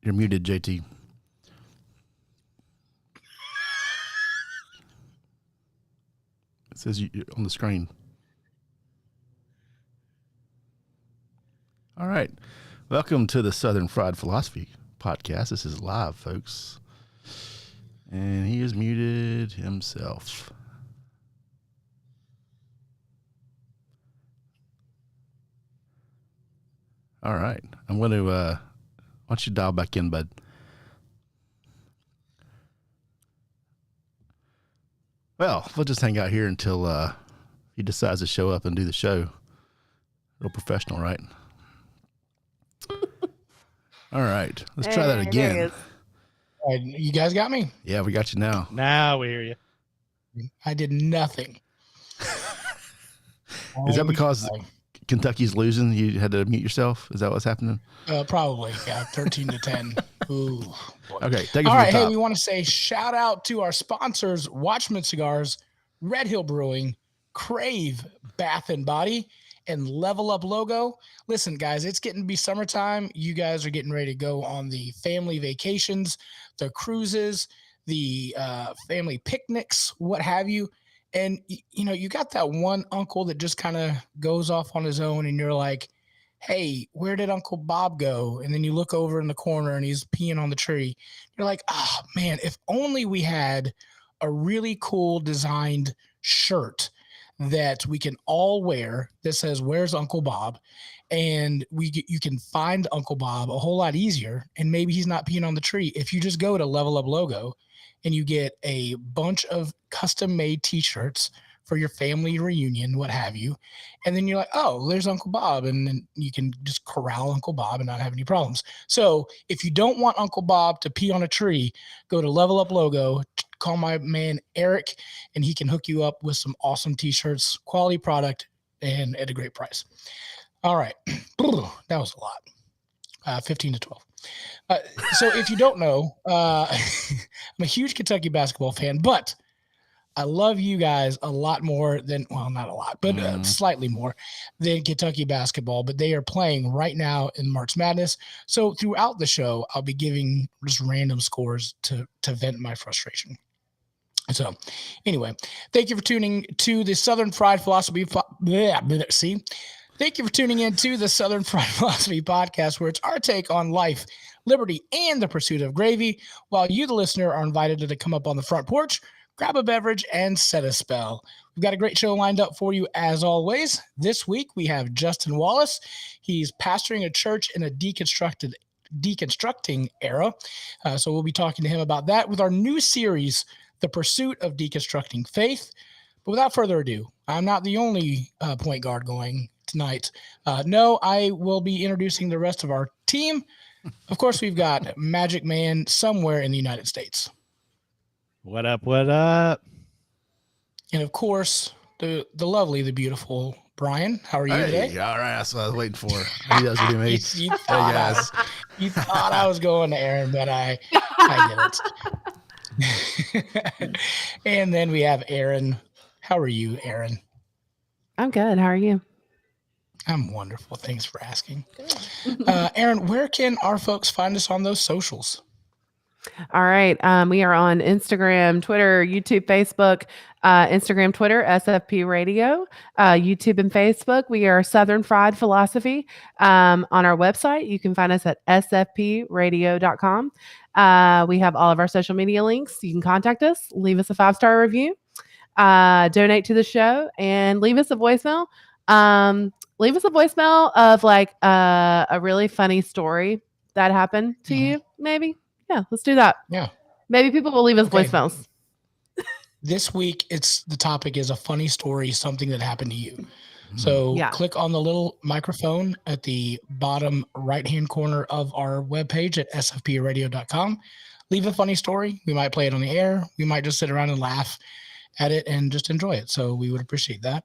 You're muted, JT. It says you're on the screen. All right. Welcome to the Southern Fried Philosophy podcast. This is live, folks. And he is muted himself. All right. I'm going to, why don't you dial back in, bud? Well, we'll just hang out here until he decides to show up and do the show. Real professional, right? All right. Let's try that again. You guys got me? Yeah, we got you now. Now we hear you. I did nothing. Is that because Kentucky's losing? You had to mute yourself? Is that what's happening? Probably. Yeah, 13-10. Ooh. Boy. Okay, take it All right. from the top. Hey, we want to say shout out to our sponsors: Watchman Cigars, Red Hill Brewing, Crave Bath and Body, and Level Up Logo. Listen, guys, it's getting to be summertime. You guys are getting ready to go on the family vacations, the cruises, the family picnics, what have you. And, you know, you got that one uncle that just kind of goes off on his own and you're like, hey, where did Uncle Bob go? And then you look over in the corner and he's peeing on the tree. You're like, oh, man, if only we had a really cool designed shirt that we can all wear that says, where's Uncle Bob? And you can find Uncle Bob a whole lot easier. And maybe he's not peeing on the tree. If you just go to Level Up Logo and you get a bunch of custom made t-shirts for your family reunion, what have you. And then you're like, oh, there's Uncle Bob. And then you can just corral Uncle Bob and not have any problems. So if you don't want Uncle Bob to pee on a tree, go to Level Up Logo, call my man Eric, and he can hook you up with some awesome t-shirts, quality product, and at a great price. All right. That was a lot. 15 to 12. So if you don't know, I'm a huge Kentucky basketball fan, but I love you guys a lot more than, well, not a lot, but slightly more than Kentucky basketball. But they are playing right now in March Madness. So throughout the show, I'll be giving just random scores to vent my frustration. So anyway, thank you for tuning to the Southern Fried Philosophy. Thank you for tuning in to the Southern Fried Philosophy podcast, where it's our take on life, liberty, and the pursuit of gravy, while you, the listener, are invited to come up on the front porch, grab a beverage, and set a spell. We've got a great show lined up for you, as always. This week, we have Justin Wallace. He's pastoring a church in a deconstructing era. So we'll be talking to him about that with our new series, The Pursuit of Deconstructing Faith. But without further ado, I'm not the only point guard going tonight. No, I will be introducing the rest of our team. Of course, we've got Magic Man somewhere in the United States. What up? What up? And of course, the lovely, the beautiful Brian. How are you today? All right, that's what I was waiting for. I knew that was going to be me. You thought I was going to Aaron, but I didn't. And then we have Aaron. How are you, Aaron? I'm good. How are you? I'm wonderful. Thanks for asking. Aaron, where can our folks find us on those socials? All right. We are on Instagram, Twitter, YouTube, Facebook, Instagram, Twitter, SFP Radio, YouTube and Facebook. We are Southern Fried Philosophy. On our website, you can find us at sfpradio.com. We have all of our social media links. You can contact us, leave us a 5-star review, donate to the show, and leave us a voicemail. Leave us a voicemail of like a really funny story that happened to you, maybe. Yeah, let's do that. Yeah. Maybe people will leave us voicemails. This week, the topic is a funny story, something that happened to you. So click on the little microphone at the bottom right-hand corner of our webpage at sfpradio.com. Leave a funny story. We might play it on the air. We might just sit around and laugh at it and just enjoy it. So we would appreciate that.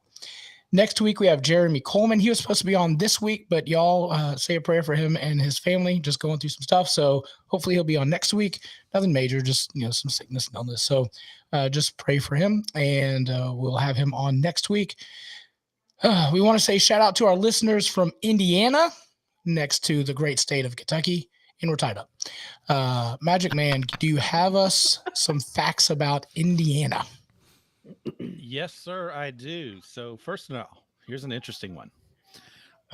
Next week, we have Jeremy Coleman. He was supposed to be on this week, but y'all say a prayer for him and his family, just going through some stuff. So hopefully he'll be on next week. Nothing major, just some sickness and illness. So just pray for him, and we'll have him on next week. We want to say shout out to our listeners from Indiana, next to the great state of Kentucky, and we're tied up. Magic Man, do you have us some facts about Indiana? Yes, sir, I do. So first of all, here's an interesting one.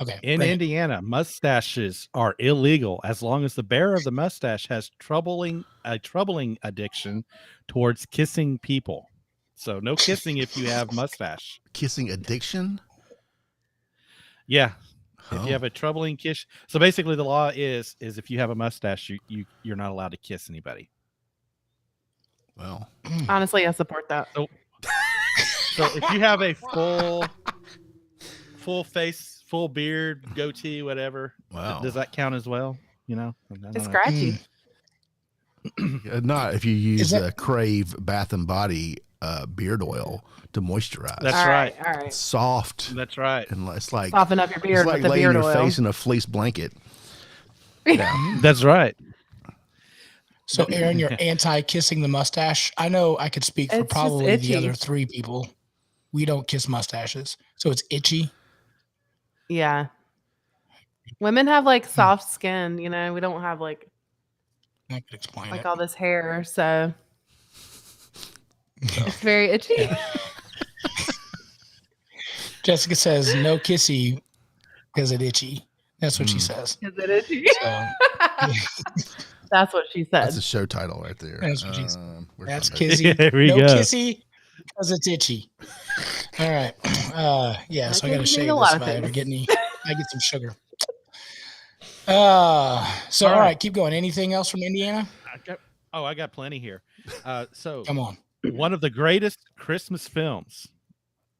Okay. In bring it. Indiana, mustaches are illegal as long as the bearer of the mustache has troubling addiction towards kissing people. So no kissing if you have mustache. Kissing addiction? Yeah. If Oh. you have a troubling kiss. So basically the law is if you have a mustache, you're not allowed to kiss anybody. Well, Honestly, I support that. So if you have a full face, full beard, goatee, whatever, wow. does that count as well? You know, I don't It's know. scratchy. Not if you use that- a Crave Bath and Body beard oil to moisturize. That's All right. All right. It's soft. That's right. And it's like Soften up your beard it's like with the laying beard your oil. face in a fleece blanket. Yeah. That's right. So, Aaron, you're anti-kissing the mustache. I know I could speak for It's just probably the itchy. other three people. We don't kiss mustaches, so it's itchy. Yeah. Women have like soft skin, you know. We don't have like I could explain it. all this hair, so it's very itchy. Jessica says no kissy because it itchy. That's what she says. Is it itchy? So, That's what she said. That's a show title right there. That's what she's- where's that's my notes? kissy. There we no go. kissy because it's itchy. All right. Yeah. So I got to can shave mean this a lot if of I ever things. get any. I get some sugar. All right. Keep going. Anything else from Indiana? I got plenty here. So Come on. one of the greatest Christmas films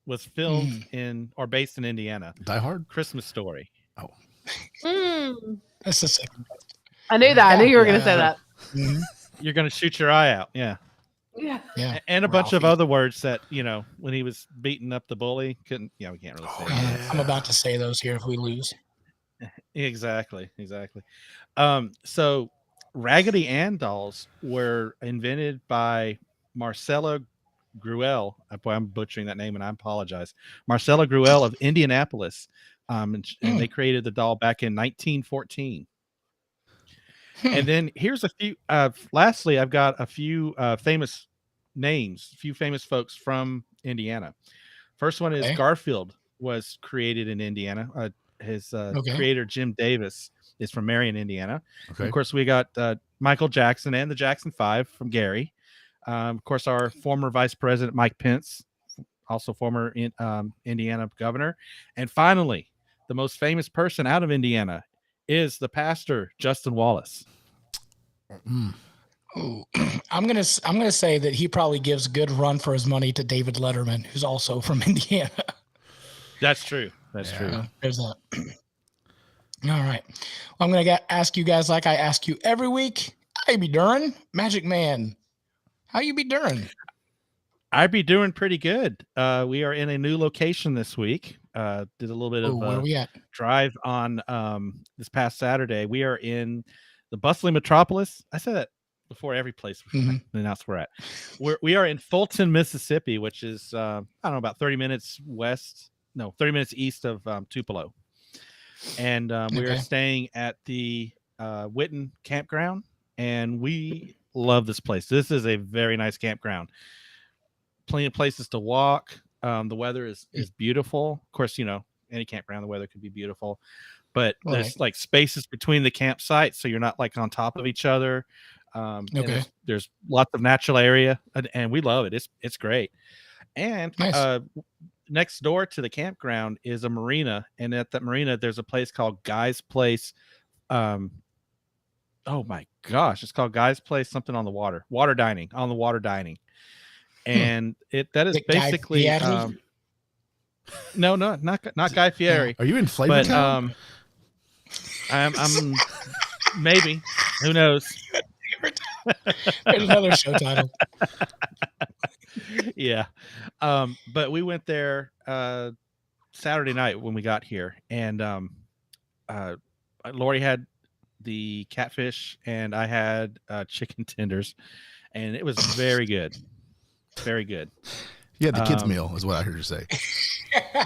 was filmed in or based in Indiana. Die Hard? Christmas Story. Mm. That's the second best. I knew that. I knew you were going to say Yeah. that. Mhm. You're going to shoot your eye out. Yeah. Yeah. Yeah. And a bunch of Ralphie. other words that, when he was beating up the bully, we can't really say that. I'm about to say those here if we lose. Exactly. So Raggedy Ann dolls were invented by Marcella Gruel. Boy, I'm butchering that name and I apologize. Marcella Gruel of Indianapolis. And they created the doll back in 1914. And then here's a few. Lastly, I've got a few famous names, a few famous folks from Indiana. First one is Okay. Garfield was created in Indiana. His creator, Jim Davis, is from Marion, Indiana. Okay. Of course, we got Michael Jackson and the Jackson 5 from Gary. Of course, our former Vice President, Mike Pence, also former Indiana governor. And finally, the most famous person out of Indiana is the pastor, Justin Wallace. Ooh. I'm gonna say that he probably gives a good run for his money to David Letterman, who's also from Indiana. That's true. That's true. There's that. All right. Well, I'm gonna ask you guys like I ask you every week. How you be doing, Magic Man? How you be doing? I'd be doing pretty good. We are in a new location this week. Did a little bit Ooh, where of we at? drive on this past Saturday. We are in the bustling metropolis. I said that before every place Mhm. announced we're at. We are in Fulton, Mississippi, which is I don't know, about 30 minutes east of Tupelo. And we are Okay. staying at the Witten campground, and we love this place. This is a very nice campground. Plenty of places to walk. The weather is beautiful. Of course, any campground, the weather could be beautiful, but there's like spaces between the campsites, so you're not like on top of each other. Okay. There's lots of natural area, and we love it. It's great. And Nice. Next door to the campground is a marina, and at that marina, there's a place called Guy's Place. Oh my gosh, it's called Guy's Place, something on the water dining. And that is Is it Guy basically Fieri? no, not Guy Fieri, Are you in Flavor but Town? I'm maybe, who knows. There's another show title. Yeah. But we went there Saturday night when we got here, and Lori had the catfish and I had chicken tenders, and it was very good. Very good. You had the kids' meal, is what I heard you say.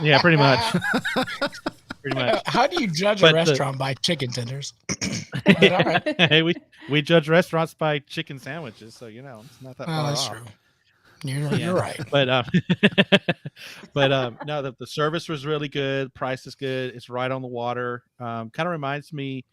Yeah, pretty much. pretty much. How do you judge But a the- restaurant by chicken tenders? But all right. Hey, we judge restaurants by chicken sandwiches, so it's not that Well, far that's off. true. You're right. But no, the service was really good. Price is good. It's right on the water. Kind of reminds me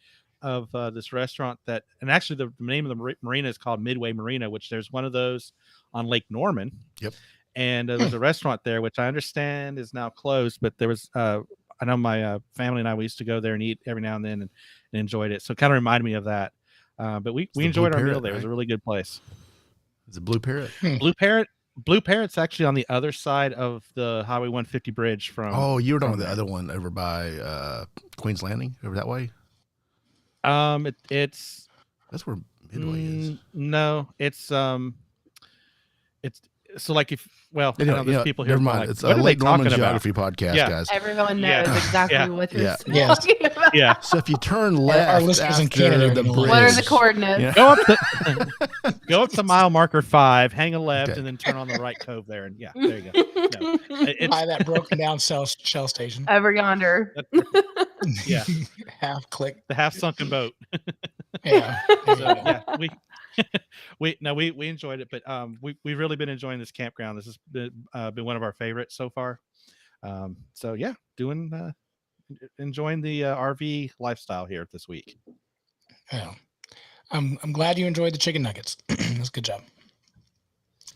of this restaurant and actually the name of the marina is called Midway Marina, which there's one of those on Lake Norman. Yep. And there's a restaurant there, which I understand is now closed, but there was I know my family and I, we used to go there and eat every now and then and enjoyed it. So it kind of reminded me of that. But we enjoyed our meal there. It was a really good place. It's a Blue Parrot. Blue Parrot's actually on the other side of the Highway 150 bridge from. Oh, you were talking about the other one over by Queen's Landing, over that way. It's That's where Midway is. No, it's so like if I know there's people here. Never mind. Like, It's what a are Lake they Norman talking about? Geography podcast, Yeah. guys. Everyone knows Yeah. exactly Yeah. what you're Yeah. talking about. Yeah, So if you turn left listeners in after Canada the are gonna bridge, What are the coordinates? Yeah. go up to mile marker 5, hang a left, Okay. and then turn on the right cove there, and there you go. No, it's By that broken down shell station. Over yonder. Yeah. Half click. the half sunken boat. Yeah. So yeah, we enjoyed it, but we've really been enjoying this campground. This has been one of our favorites so far. So yeah, enjoying the RV lifestyle here this week. Yeah. I'm glad you enjoyed the chicken nuggets. That's a good job.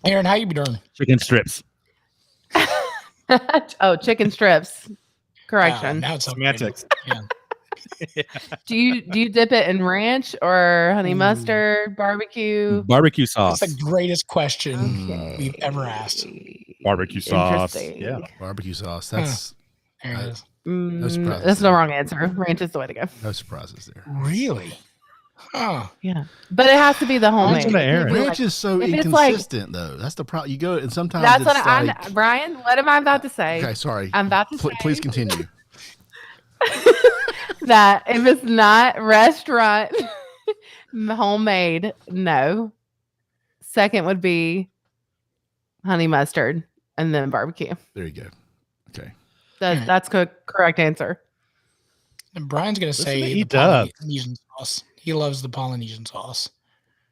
Aaron, how you be doing? Chicken strips. Oh, chicken strips. Correction. Now it's Semantics. Yeah. Do you dip it in ranch or honey mustard, barbecue? Barbecue sauce. That's the greatest question Okay. we've ever asked. Barbecue sauce. Interesting. Yeah. barbecue sauce. That's There it is. surprise That's the there. wrong answer. Ranch is the way to go. no surprises there. Really? Huh. Yeah, but it has to be the homemade. Listen to Aaron. It can't be Ranch is so if it's like- inconsistent, though. That's the problem. You go and sometimes That's it's what I'm, like, Brian. What am I about to say? okay, sorry. I'm about to say Please continue. that if it's not restaurant homemade, no. Second would be honey mustard and then barbecue. There you go. Okay. That's correct answer. And Brian's gonna say he the does. Polynesian sauce. He loves the Polynesian sauce.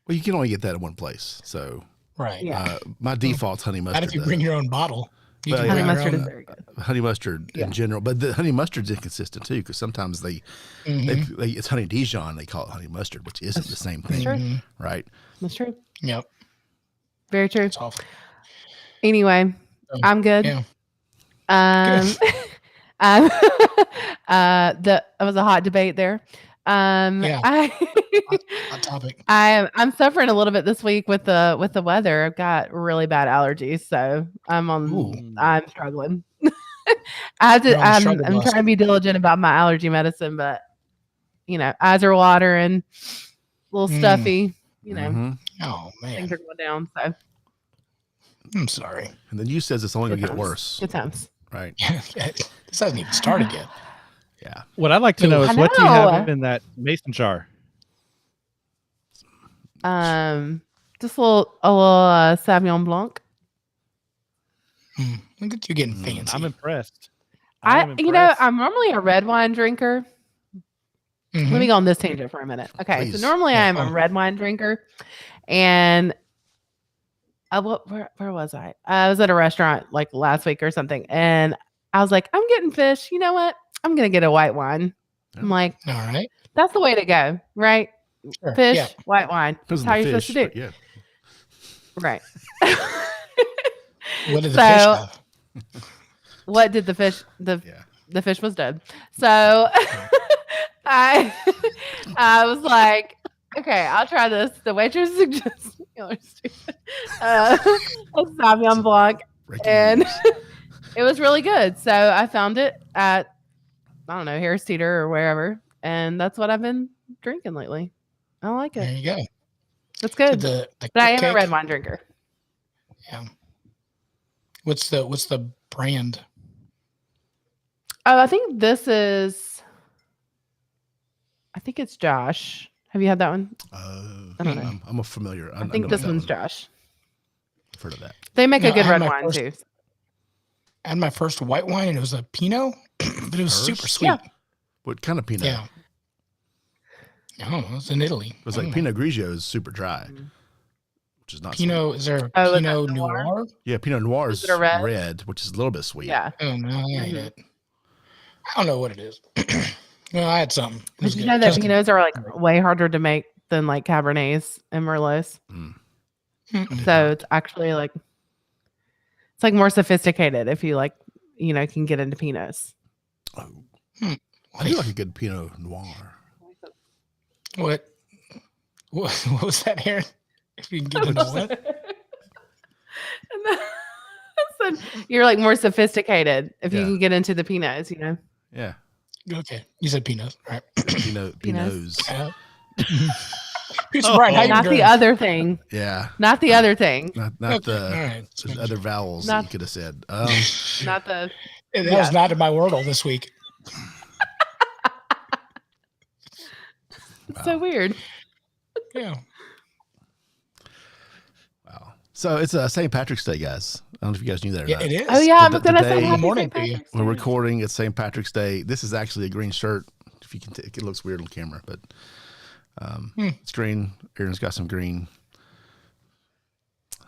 Well, you can only get that in one place. So Right. Yeah. my default's honey Not mustard. if you though. bring your own bottle. You Well, can yeah. bring Honey your mustard own. is very good. honey mustard Yeah. in general, but the honey mustard's inconsistent too, because sometimes they it's honey Dijon, they call it honey mustard, which isn't the same thing, Sure. Mhm. right? That's true. Yep. Very true. It's awful. Anyway, So, I'm good. Yeah. That was a hot debate there. Yeah. I Hot topic. I'm suffering a little bit this week with the weather. I've got really bad allergies, so I'm struggling. I have to, You're on the I'm struggle bus. trying to be diligent about my allergy medicine, but eyes are watering, a little stuffy. Mhm. Oh Things man. are going down. So I'm sorry. And then you says it's only gonna good get times. worse, Good times. right? This hasn't even started yet. Yeah. What I'd like to know I is what do you know. have in that mason jar? Just a little Sauvignon Blanc. Look at you getting fancy. I'm impressed. I'm normally a red wine drinker. Mhm. Let me go on this tangent for a minute. Okay, Please. so normally I am Yeah. a red wine drinker, and where was I? I was at a restaurant like last week or something, and I was like, I'm getting fish. You know what? I'm gonna get a white wine. Yeah. I'm like, All right. that's the way to go, right? Sure. Fish, Yeah. white wine. Because That's of how the you're fish, supposed to do. but yeah. Right. What did the So- fish have? What did the fish? Yeah. The fish was dead. So I was like, okay, I'll try this. The waitress suggested a Sauvignon Blanc, Breaking and news. it was really good. So I found it at Harris Teeter or wherever, and that's what I've been drinking lately. I like There it. you go. It's Did good. the But I am a cake- red wine drinker. Yeah. What's the brand? Oh, I think it's Josh. Have you had that one? I don't know. I'm a familiar. I think this one's Josh. I've heard of that. They make No, a good I had red my wine first- too. I had my first white wine and it was a Pinot but it was super Hers? sweet. Yeah. What kind of Pinot? Yeah. I don't know. It's in Italy. Because I like don't know. Pinot Grigio is super dry, which is not sweet. Pinot, is there Oh, is it Pinot Noir? Noir? Yeah, Pinot Noir Is is it a red? red, which is a little bit sweet. Yeah. Oh, no, I ain't Mhm. it. I don't know what it is. Well, I had something. It was Did you good. know that Justin- Pinots are like way harder to make than like Cabernets and Merlots? Mm-mm. So it's actually like it's like more sophisticated if you like, can get into Pinots. Oh. I do like a good Pinot Noir. What was that, Aaron? If you can get into what? And then- I said, you're like more sophisticated if you Yeah. can get into the Pinots, Yeah. Okay, you said Pinot, right? Pinots. Producer Brian, how you Not doing? the other thing. Yeah. Not the other thing. Not Okay, the all right. there's other vowels Not- that you could have said. Not the That yeah. was not in my Wordle this week. so weird. Yeah. Wow. So it's St. Patrick's Day, guys. I don't know if you guys knew that or Yeah, not. it is. Oh yeah, I was gonna Today- say happy Morning St. to you. Patrick's We're Day. recording. It's St. Patrick's Day. This is actually a green shirt. If you can take it, looks weird on camera, but it's green. Aaron's got some green.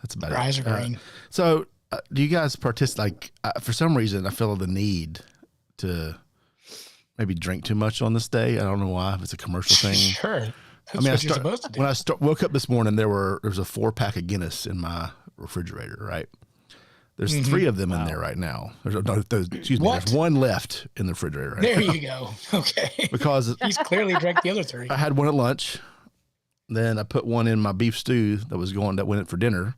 That's about Your it. eyes are green. So, do you guys participate? For some reason, I feel the need to maybe drink too much on this day. I don't know why. If it's a commercial thing. Sure. That's I mean, what you're supposed to do. when I woke up this morning, there was a 4-pack of Guinness in my refrigerator. Right. There's 3 of them in there right now. Excuse me. What? There's 1 left in the refrigerator. Right There now. you go. Okay. Because He's clearly drank the other 3. I had 1 at lunch. Then I put 1 in my beef stew that went in for dinner,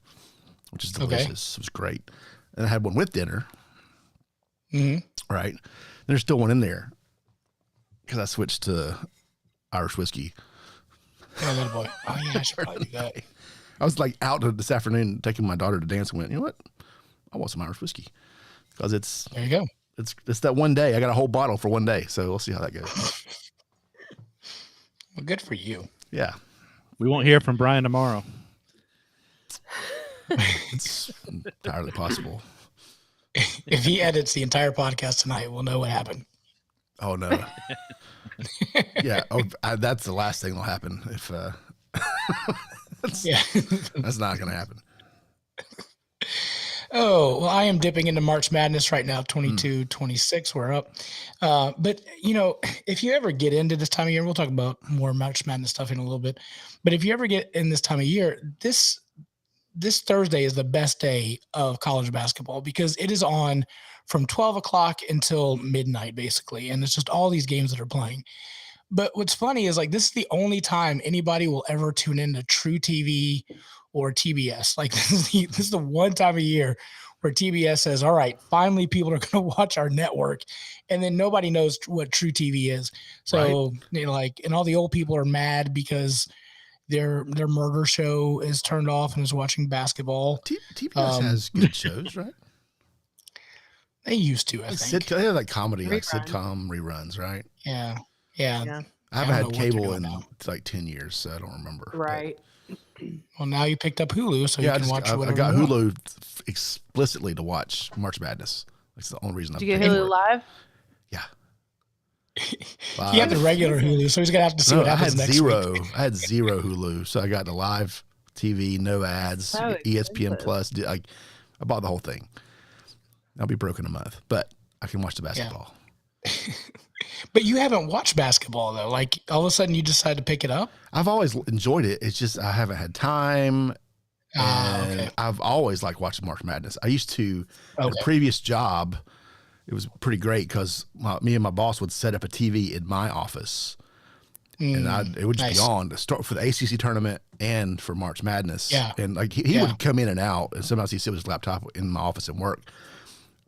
which is delicious. It was great. And I had 1 with dinner. Mm-hmm. Right. There's still 1 in there because I switched to Irish whiskey. Oh, little boy. Oh, yeah, I should probably do that. I was like out this afternoon taking my daughter to dance and went, you know what? I want some Irish whiskey because it's There you go. that one day. I got a whole bottle for one day. So we'll see how that goes. Well, good for you. Yeah. We won't hear from Brian tomorrow. It's entirely possible. If he edits the entire podcast tonight, we'll know what happened. Oh no. Yeah. Oh, that's the last thing that'll happen if Yeah. that's not going to happen. Oh, well, I am dipping into March Madness right now, 22, 26, we're up. But, if you ever get into this time of year, we'll talk about more March Madness stuff in a little bit. But if you ever get in this time of year, this Thursday is the best day of college basketball because it is on from 12 o'clock until midnight, basically. And it's just all these games that are playing. But what's funny is like this is the only time anybody will ever tune into True TV or TBS. Like this is the one time a year where TBS says, all right, finally people are going to watch our network. And then nobody knows what True TV is. So and all the old people are mad because their murder show is turned off and is watching basketball. TBS has good shows, right? They used to, I think. They have like comedy, like Reruns. sitcom reruns, right? Yeah. Yeah. I haven't I don't know had what they're cable doing in now. like 10 years, so I don't remember. But Right. Well, now you picked up Hulu, so yeah, you can watch I whatever got you want. Hulu explicitly to watch March Madness. That's the only reason Did you I'm get paying Hulu for it. Live? Yeah. He had the regular Hulu, so he's gonna have to see No, what I happens had next zero. week. I had zero Hulu, so I got the live TV, no ads, So ESPN expensive. Plus. I bought the whole thing. I'll be broke in a month, but I can watch the basketball. But you haven't watched basketball though. Like all of a sudden you decide to pick it up. I've always enjoyed it. It's just I haven't had time. And Okay. I've always liked watching March Madness. I used to, at Okay. a previous job, it was pretty great because me and my boss would set up a TV in my office. And it would just nice. be on to start for the ACC tournament and for March Madness. Yeah. And like he Yeah. would come in and out, and sometimes he'd sit with his laptop in my office and work.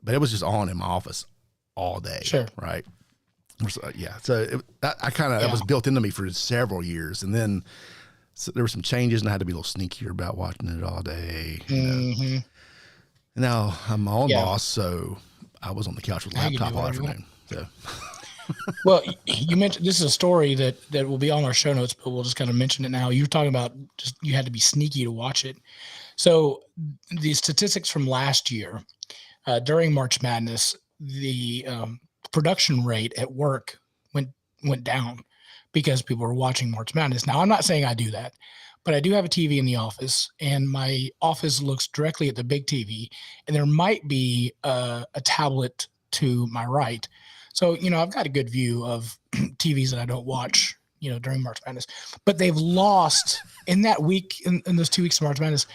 But it was just on in my office all day. Sure. Right. So, yeah. So that was built into me for several years. And then there were some changes, and I had to be a little sneakier about watching it all day. You know. Mhm. And now I'm my own Yeah. boss, so I was on the couch with a Now you can laptop do all whatever you afternoon. So Well, you mentioned this is a story that will be on our show notes, but we'll just kind of mention it now. You were talking about just you had to be sneaky to watch it. So the statistics from last year during March Madness, the production rate at work went down because people were watching March Madness. Now, I'm not saying I do that, but I do have a TV in the office, and my office looks directly at the big TV, and there might be a tablet to my right. So, I've got a good view of TVs that I don't watch, during March Madness. But they've lost in that week, in those 2 weeks of March Madness,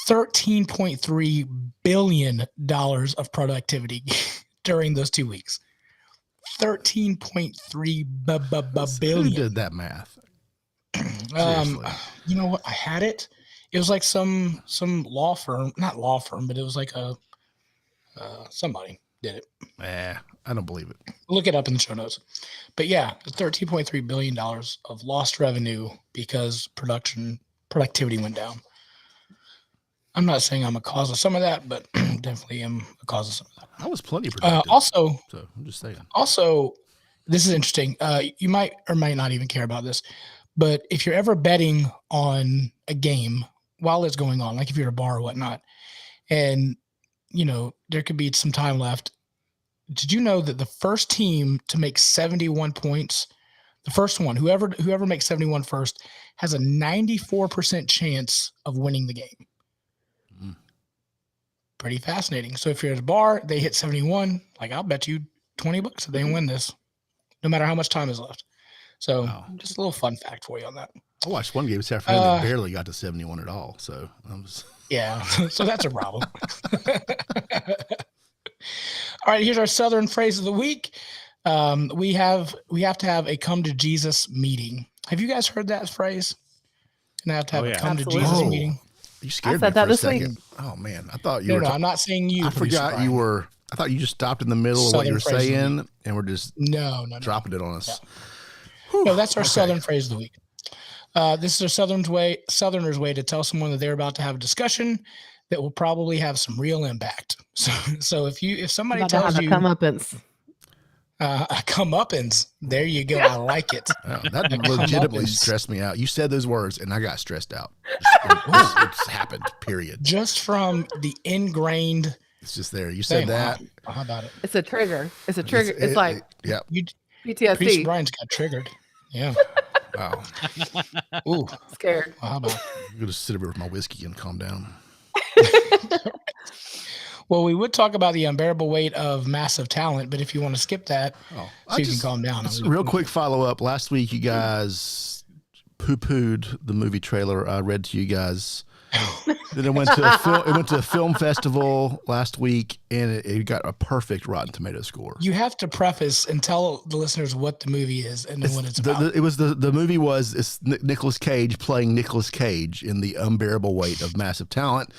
$13.3 billion of productivity during those 2 weeks. 13.3 billion. Who did that math? Seriously. You know what? I had it. It was like some law firm, not law firm, but it was like a somebody did it. I don't believe it. Look it up in the show notes. But yeah, $13.3 billion of lost revenue because productivity went down. I'm not saying I'm a cause of some of that, but definitely am a cause of some of that. I was plenty productive. Also, so I'm just saying. Also, this is interesting. You might or might not even care about this, but if you're ever betting on a game while it's going on, like if you're at a bar or whatnot, and there could be some time left. Did you know that the first team to make 71 points, the first one, whoever makes 71 first, has a 94% chance of winning the game? Pretty fascinating. So if you're at a bar, they hit 71, like I'll bet you $20 if they win this, no matter how much time is left. So just a little fun fact for you on that. I watched one game this afternoon that barely got to 71 at all. So yeah, so that's a problem. All right, here's our Southern phrase of the week. We have to have a come to Jesus meeting. Have you guys heard that phrase? Gonna have to have a come to Jesus meeting. You scared me for a second. Oh man, I thought you were. No, I'm not saying you. I forgot you were. I thought you just stopped in the middle of what you were saying and we're just dropping it on us. No, that's our Southern phrase of the week. This is our Southerners' way to tell someone that they're about to have a discussion that will probably have some real impact. So if somebody tells you comeuppance. A comeuppance, there you go. I like it. That legitimately stressed me out. You said those words, and I got stressed out. It's happened. Period. Just from the ingrained. It's just there. You said that. How about it? It's a trigger. It's like PTSD. Priest Brian's got triggered. Yeah. Wow. Ooh. Scared. Well, how about? I'm gonna sit over with my whiskey and calm down. Well, we would talk about the unbearable weight of massive talent, but if you want to skip that, so you can calm down. Real quick follow up. Last week, you guys poo-pooed the movie trailer I read to you guys. Then it went to a film festival last week, and it got a perfect Rotten Tomato score. You have to preface and tell the listeners what the movie is and then what it's about. The movie was Nicolas Cage playing Nicolas Cage in The Unbearable Weight of Massive Talent.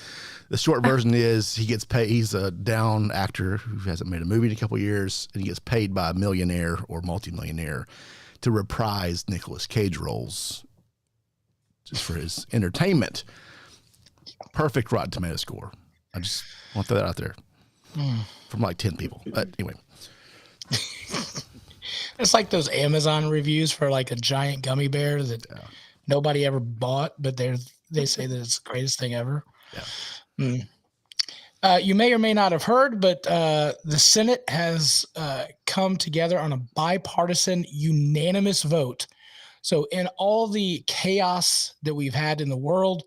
The short version is he gets paid. He's a down actor who hasn't made a movie in a couple of years, and he gets paid by a millionaire or multimillionaire to reprise Nicolas Cage roles just for his entertainment. Perfect Rotten Tomato score. I just want that out there from like 10 people. But anyway. It's like those Amazon reviews for like a giant gummy bear that nobody ever bought, but they say that it's the greatest thing ever. Yeah. You may or may not have heard, but the Senate has come together on a bipartisan, unanimous vote. So in all the chaos that we've had in the world,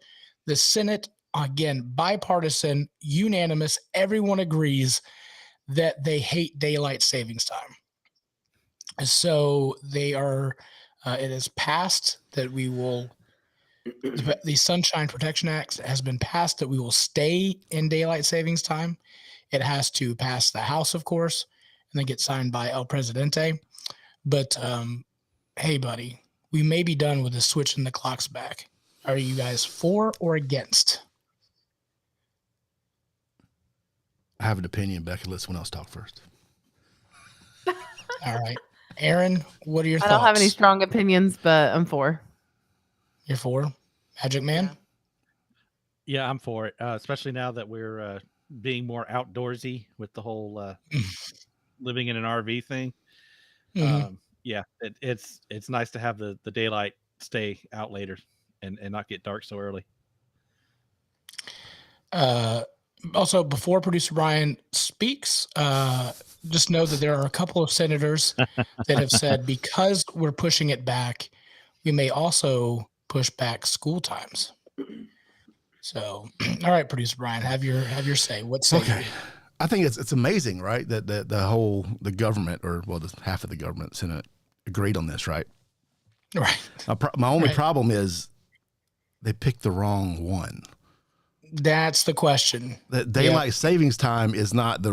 the Senate, again, bipartisan, unanimous, everyone agrees that they hate daylight savings time. So they are, it is passed that we will, the Sunshine Protection Act has been passed that we will stay in daylight savings time. It has to pass the House, of course, and then get signed by El Presidente. But hey, buddy, we may be done with the switching the clocks back. Are you guys for or against? I have an opinion, but I can let someone else talk first. All right. Aaron, what are your thoughts? I don't have any strong opinions, but I'm for. You're for? Magic Man? Yeah, I'm for it, especially now that we're being more outdoorsy with the whole living in an RV thing. Mm-hmm. Yeah, it's nice to have the daylight stay out later and not get dark so early. Also, before producer Brian speaks, just know that there are a couple of senators that have said because we're pushing it back, we may also push back school times. So, all right, producer Brian, have your say. What say Okay. you? I think it's amazing, right? That the government, or well, the half of the government, Senate, agreed on this, right? Right. My only Right. problem is they picked the wrong one. That's the question. That daylight savings time is not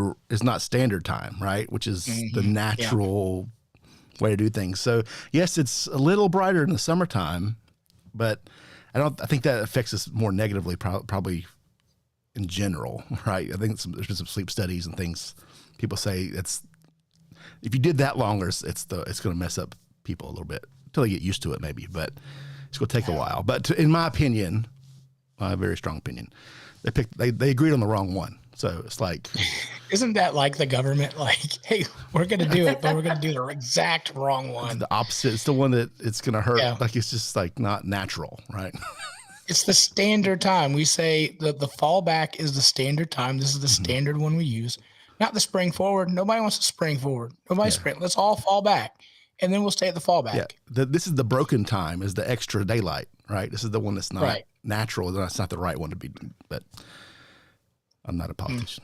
standard time, right? Which is the natural way to do things. So yes, it's a little brighter in the summertime, but I think that affects us more negatively, probably in general, right? I think there's been some sleep studies and things. People say if you did that longer, it's going to mess up people a little bit until they get used to it, maybe. But it's going to take a while. But in my opinion, my very strong opinion, they agreed on the wrong one. So it's like, isn't that like the government? Like, hey, we're going to do it, but we're going to do the exact wrong one. It's the opposite. It's the one that it's going to hurt. Yeah. Like it's just like not natural, right? It's the standard time. We say the fallback is the standard time. This is the standard one we use, not the spring forward. Nobody wants to spring forward. Nobody spring. Let's all fall back, and then we'll stay at the fallback. Yeah. This is the broken time. Is the extra daylight, right? This is the one that's not natural. That's not the right one to be. But I'm not a politician.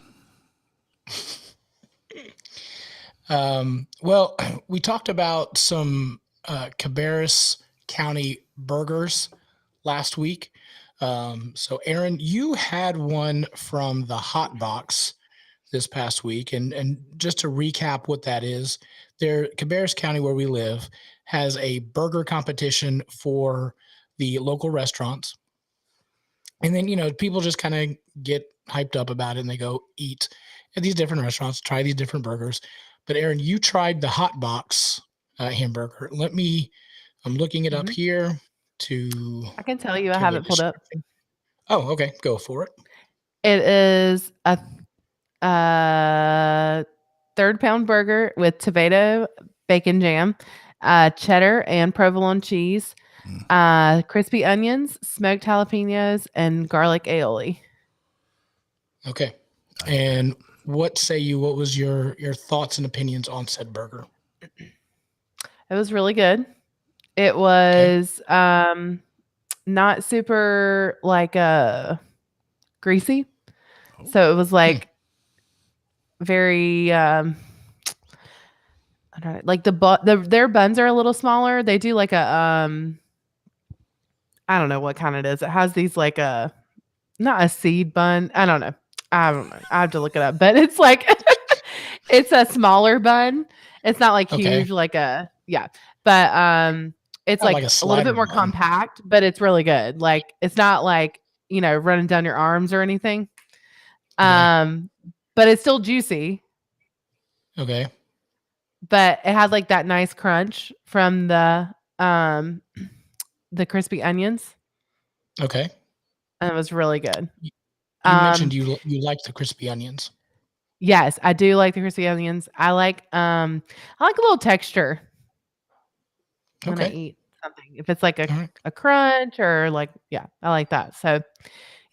Well, we talked about some Cabarrus County burgers last week. So Aaron, you had one from the Hot Box this past week. And just to recap what that is, Cabarrus County, where we live, has a burger competition for the local restaurants. And then, people just kind of get hyped up about it and they go eat at these different restaurants, try these different burgers. But Aaron, you tried the Hot Box hamburger. I'm looking it up here. I can tell you, I have it pulled up. Oh, okay. Go for it. It is a 3rd-pound burger with tomato, bacon jam, cheddar and provolone cheese, crispy onions, smoked jalapenos, and garlic aioli. Okay. And what say you? What was your thoughts and opinions on said burger? It was really good. It was not super greasy. So it was like very I don't know, like their buns are a little smaller. They do like a I don't know what kind it is. It has these like not a seed bun. I don't know. I have to look it up, but it's like it's a smaller bun. It's not like huge but it's like a little bit more compact, but it's really good. Like it's not like, running down your arms or anything. But it's still juicy. Okay. But it had like that nice crunch from the crispy onions. Okay. And it was really good. You mentioned you like the crispy onions. Yes, I do like the crispy onions. I like a little texture when I eat something. If it's like a crunch or I like that. So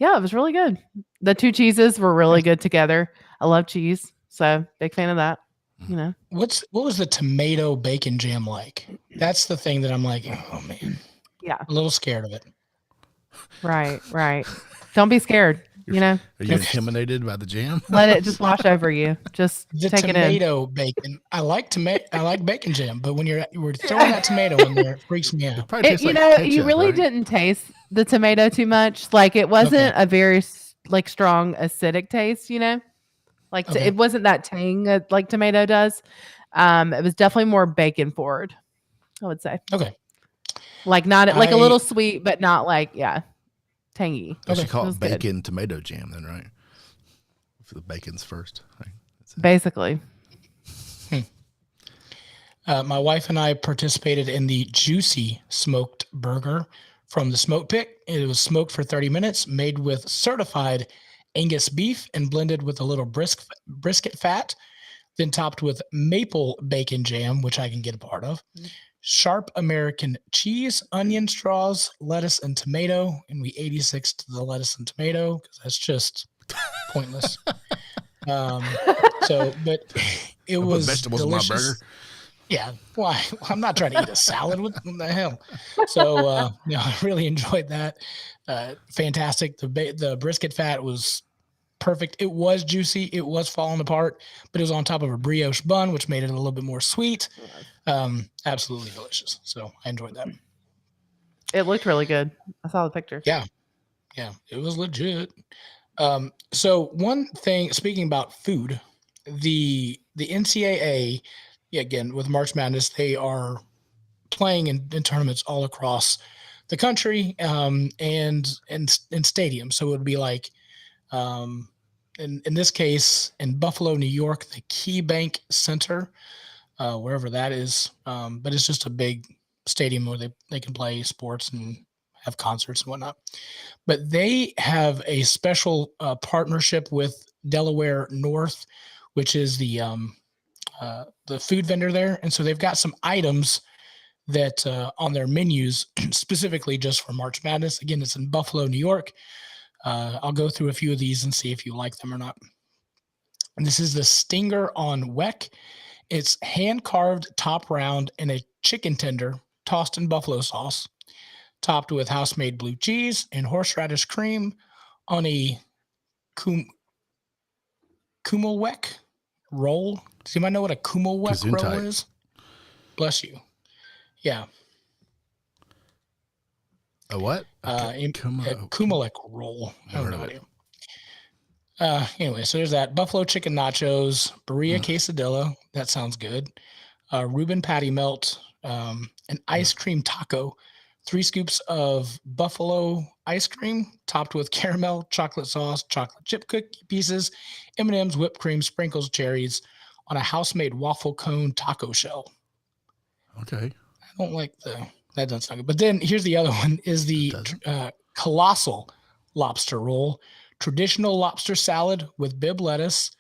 yeah, it was really good. The 2 cheeses were really good together. I love cheese, so big fan of that. What was the tomato bacon jam like? That's the thing that I'm like, oh man. Yeah. A little scared of it. Right. Don't be scared. Are you intimidated by the jam? Let it just wash over you. Just the take tomato bacon. I like bacon jam, but when you're throwing that tomato in there, it freaks me out. You really didn't taste the tomato too much. Like it wasn't a very strong acidic taste. It wasn't that tang like tomato does. It was definitely more bacon forward, I would say. Okay. Like not a little sweet, but not tangy. I should call it bacon tomato jam then, right? For the bacon's first. Right? Basically. My wife and I participated in the juicy smoked burger from the Smoke Pit. It was smoked for 30 minutes, made with certified Angus beef and blended with a little brisket fat, then topped with maple bacon jam, which I can get a part of. Sharp American cheese, onion straws, lettuce, and tomato. And we 86 to the lettuce and tomato because that's just pointless. So, but it I put was vegetables delicious. in my burger. Yeah, why? I'm not trying to eat a salad. What the hell? So, I really enjoyed that. Fantastic. The brisket fat was perfect. It was juicy. It was falling apart, but it was on top of a brioche bun, which made it a little bit more sweet. Absolutely delicious. So I enjoyed that. It looked really good. I saw the pictures. Yeah, it was legit. So one thing, speaking about food, the NCAA, again with March Madness, they are playing in tournaments all across the country, and in stadiums. So it would be like, in this case, in Buffalo, New York, the KeyBank Center, wherever that is. But it's just a big stadium where they can play sports and have concerts and whatnot. But they have a special partnership with Delaware North, which is the food vendor there. And so they've got some items that on their menus specifically just for March Madness. Again, it's in Buffalo, New York. I'll go through a few of these and see if you like them or not. And this is the Stinger on Weck. It's hand-carved top round in a chicken tender tossed in buffalo sauce, topped with house-made blue cheese and horseradish cream on a Kummelweck roll. Does anybody know what a Kummelweck roll Gesundheit. is? Bless you. Yeah. A what? Kummelweck roll. I have Never no heard of idea. Anyway, so there's that buffalo chicken nachos, burrito quesadilla. That sounds good. Reuben patty melt, an ice cream taco, 3 scoops of buffalo ice cream topped with caramel, chocolate sauce, chocolate chip cookie pieces, M&Ms, whipped cream, sprinkles, cherries on a house-made waffle cone taco shell. Okay. I don't like that doesn't sound good. But then here's the other one is the colossal lobster roll, traditional lobster salad with bib lettuce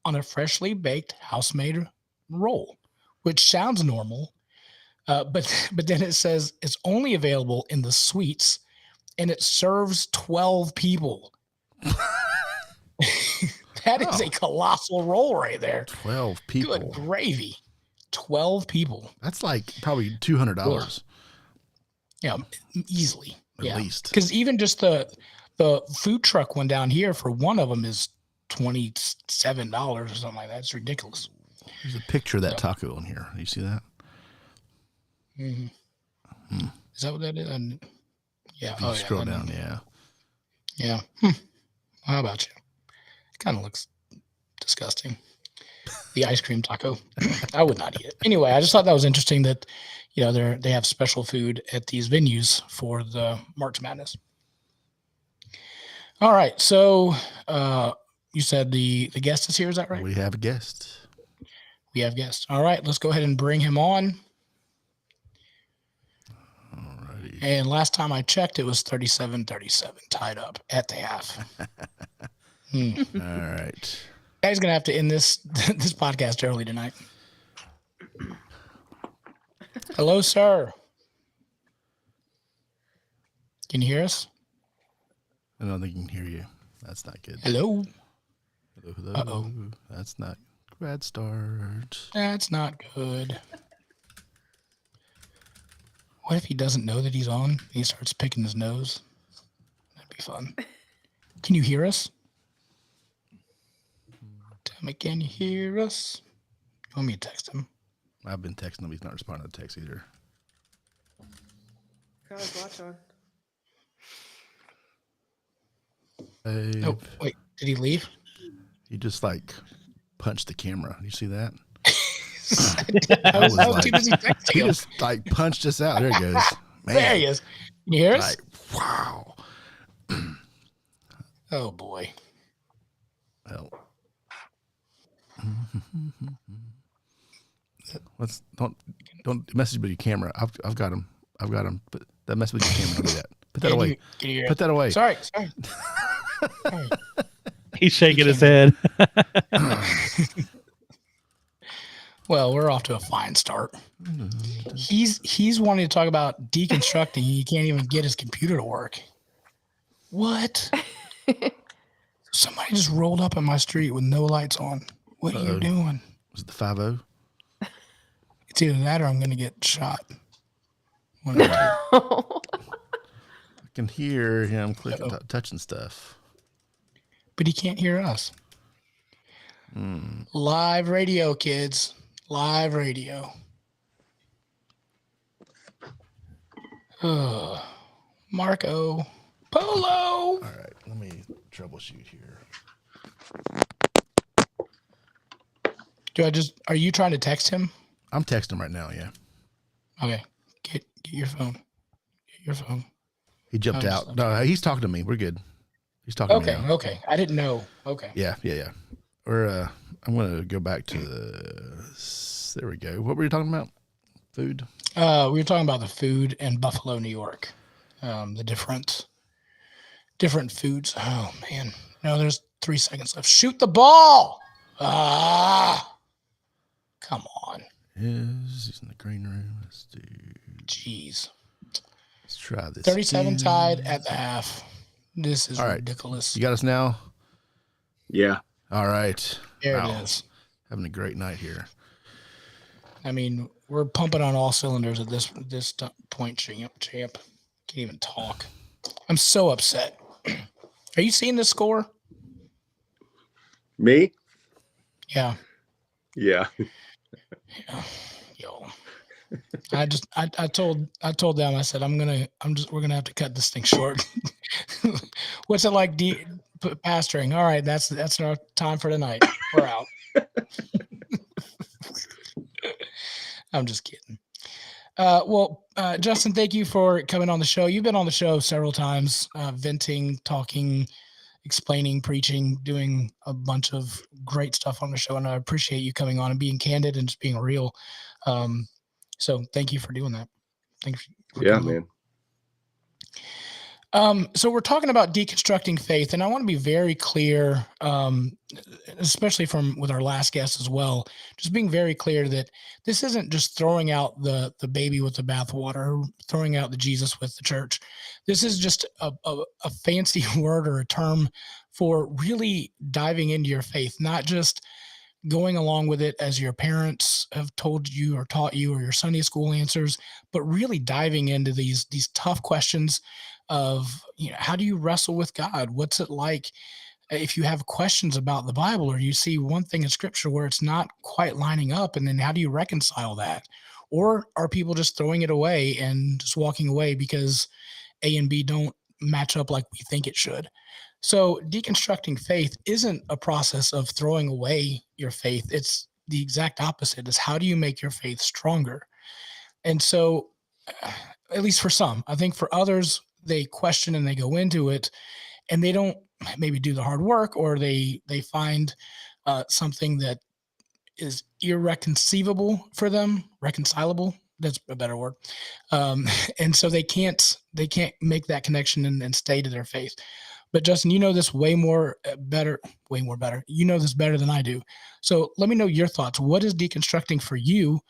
on a freshly baked house-made roll, which sounds normal. But then it says it's only available in the suites and it serves 12 people. That is a colossal roll right there. 12 people. Good gravy. 12 people. That's like probably $200. Yeah, easily. At least. Because even just the food truck one down here for one of them is $27 or something like that. It's ridiculous. There's a picture of that taco on here. You see that? Mm-hmm. Is that what that is? Yeah. If you scroll down, yeah. Yeah. How about you? It kind of looks disgusting. The ice cream taco. I would not eat it. Anyway, I just thought that was interesting that, they have special food at these venues for the March Madness. All right. So you said the guest is here. Is that right? We have a guest. We have guests. All right. Let's go ahead and bring him on. Alrighty. And last time I checked, it was 37-37 tied up at the half. All right. Guy's gonna have to end this podcast early tonight. Hello, sir. Can you hear us? I don't think he can hear you. That's not good. Hello. Hello. Uh-oh. That's not bad start. That's not good. What if he doesn't know that he's on? He starts picking his nose. That'd be fun. Can you hear us? Tell me, can you hear us? You want me to text him? I've been texting him. He's not responding to text either. Guys, watch on. Hey, Oh, wait. Did he leave? he just punched the camera. You see that? I was too busy texting He him. just punched us out. There he goes. Man. There he is. Can you hear us? Wow. Oh, boy. Well. Don't message with your camera. I've got him. But that mess with your camera. Don't do that. Put that away. Can you hear Put us? that away. Sorry. He's shaking his head. Well, we're off to a fine start. He's wanting to talk about deconstructing. He can't even get his computer to work. What? Somebody just rolled up in my street with no lights on. What are you doing? Was it the 5-0? It's either that or I'm going to get shot. One of the two. I can hear him clicking, touching stuff. But he can't hear us. Live radio, kids. Live radio. Marco Polo. All right, let me troubleshoot here. Are you trying to text him? I'm texting him right now, yeah. Okay. Get your phone. Get your phone. He jumped out. No, he's talking to me. We're good. He's talking to me now. Okay. I didn't know. Okay. Yeah. I'm going to go back to there we go. What were you talking about? Food? We were talking about the food in Buffalo, New York. The different foods. Oh man. No, there's 3 seconds left. Shoot the ball. Come on. He's in the green room. Let's do. Jeez. Let's try this. 37 tied at the half. This is ridiculous. You got us now? Yeah. All right. There it is. Having a great night here. I mean, we're pumping on all cylinders at this point, champ. Can't even talk. I'm so upset. Are you seeing this score? Me? Yeah. Yeah. Yo. I told them, I said, we're gonna have to cut this thing short. What's it like pastoring? All right, that's our time for tonight. We're out. I'm just kidding. Justin, thank you for coming on the show. You've been on the show several times, venting, talking, explaining, preaching, doing a bunch of great stuff on the show. And I appreciate you coming on and being candid and just being real. So thank you for doing that. Thank you. Yeah, man. So we're talking about deconstructing faith, and I want to be very clear, especially with our last guest as well, just being very clear that this isn't just throwing out the baby with the bathwater, throwing out the Jesus with the church. This is just a fancy word or a term for really diving into your faith, not just going along with it as your parents have told you or taught you or your Sunday school answers, but really diving into these tough questions of, how do you wrestle with God? What's it like if you have questions about the Bible, or you see one thing in scripture where it's not quite lining up, and then how do you reconcile that? Or are people just throwing it away and just walking away because A and B don't match up like we think it should? So deconstructing faith isn't a process of throwing away your faith. It's the exact opposite. Is how do you make your faith stronger? And so, at least for some, I think for others, they question and they go into it and they don't maybe do the hard work, or they find something that is irreconcilable for them. Reconcilable, that's a better word. And so they can't make that connection and stay to their faith. But Justin, you know this way more better. You know this better than I do. So let me know your thoughts. What is deconstructing for you,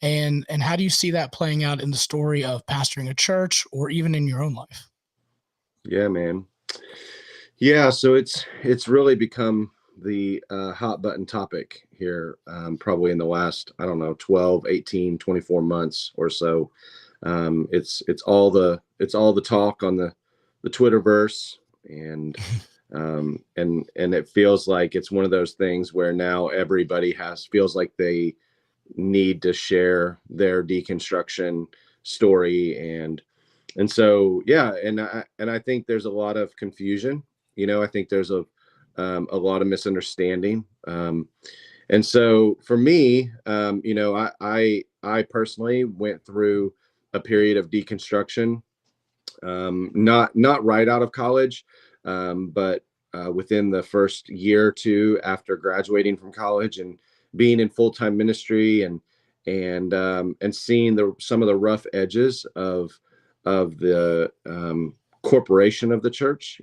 and how do you see that playing out in the story of pastoring a church, or even in your own life? Yeah, man. Yeah, so it's really become the hot button topic here, probably in the last, 12, 18, 24 months or so. It's all the talk on the Twitterverse. And it feels like it's one of those things where now everybody feels like they need to share their deconstruction story. And so, yeah. And I think there's a lot of confusion, I think there's a lot of misunderstanding. And so for me, I personally went through a period of deconstruction, not right out of college, but within the first year or two after graduating from college and being in full-time ministry and seeing some of the rough edges of the corporation of the church,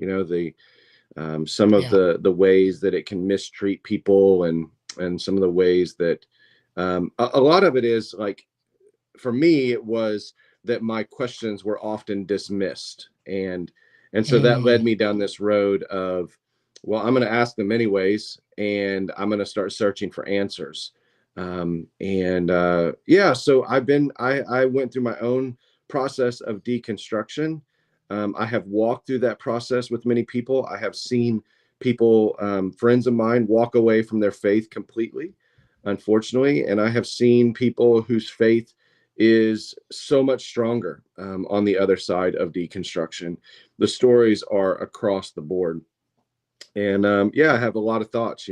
some of the ways that it can mistreat people, and some of the ways that a lot of it is like, for me, it was that my questions were often dismissed. And so that led me down this road of well, I'm going to ask them anyways, and I'm going to start searching for answers. Yeah, so I went through my own process of deconstruction. I have walked through that process with many people. I have seen people, friends of mine, walk away from their faith completely, unfortunately. And I have seen people whose faith is so much stronger on the other side of deconstruction. The stories are across the board. And yeah, I have a lot of thoughts,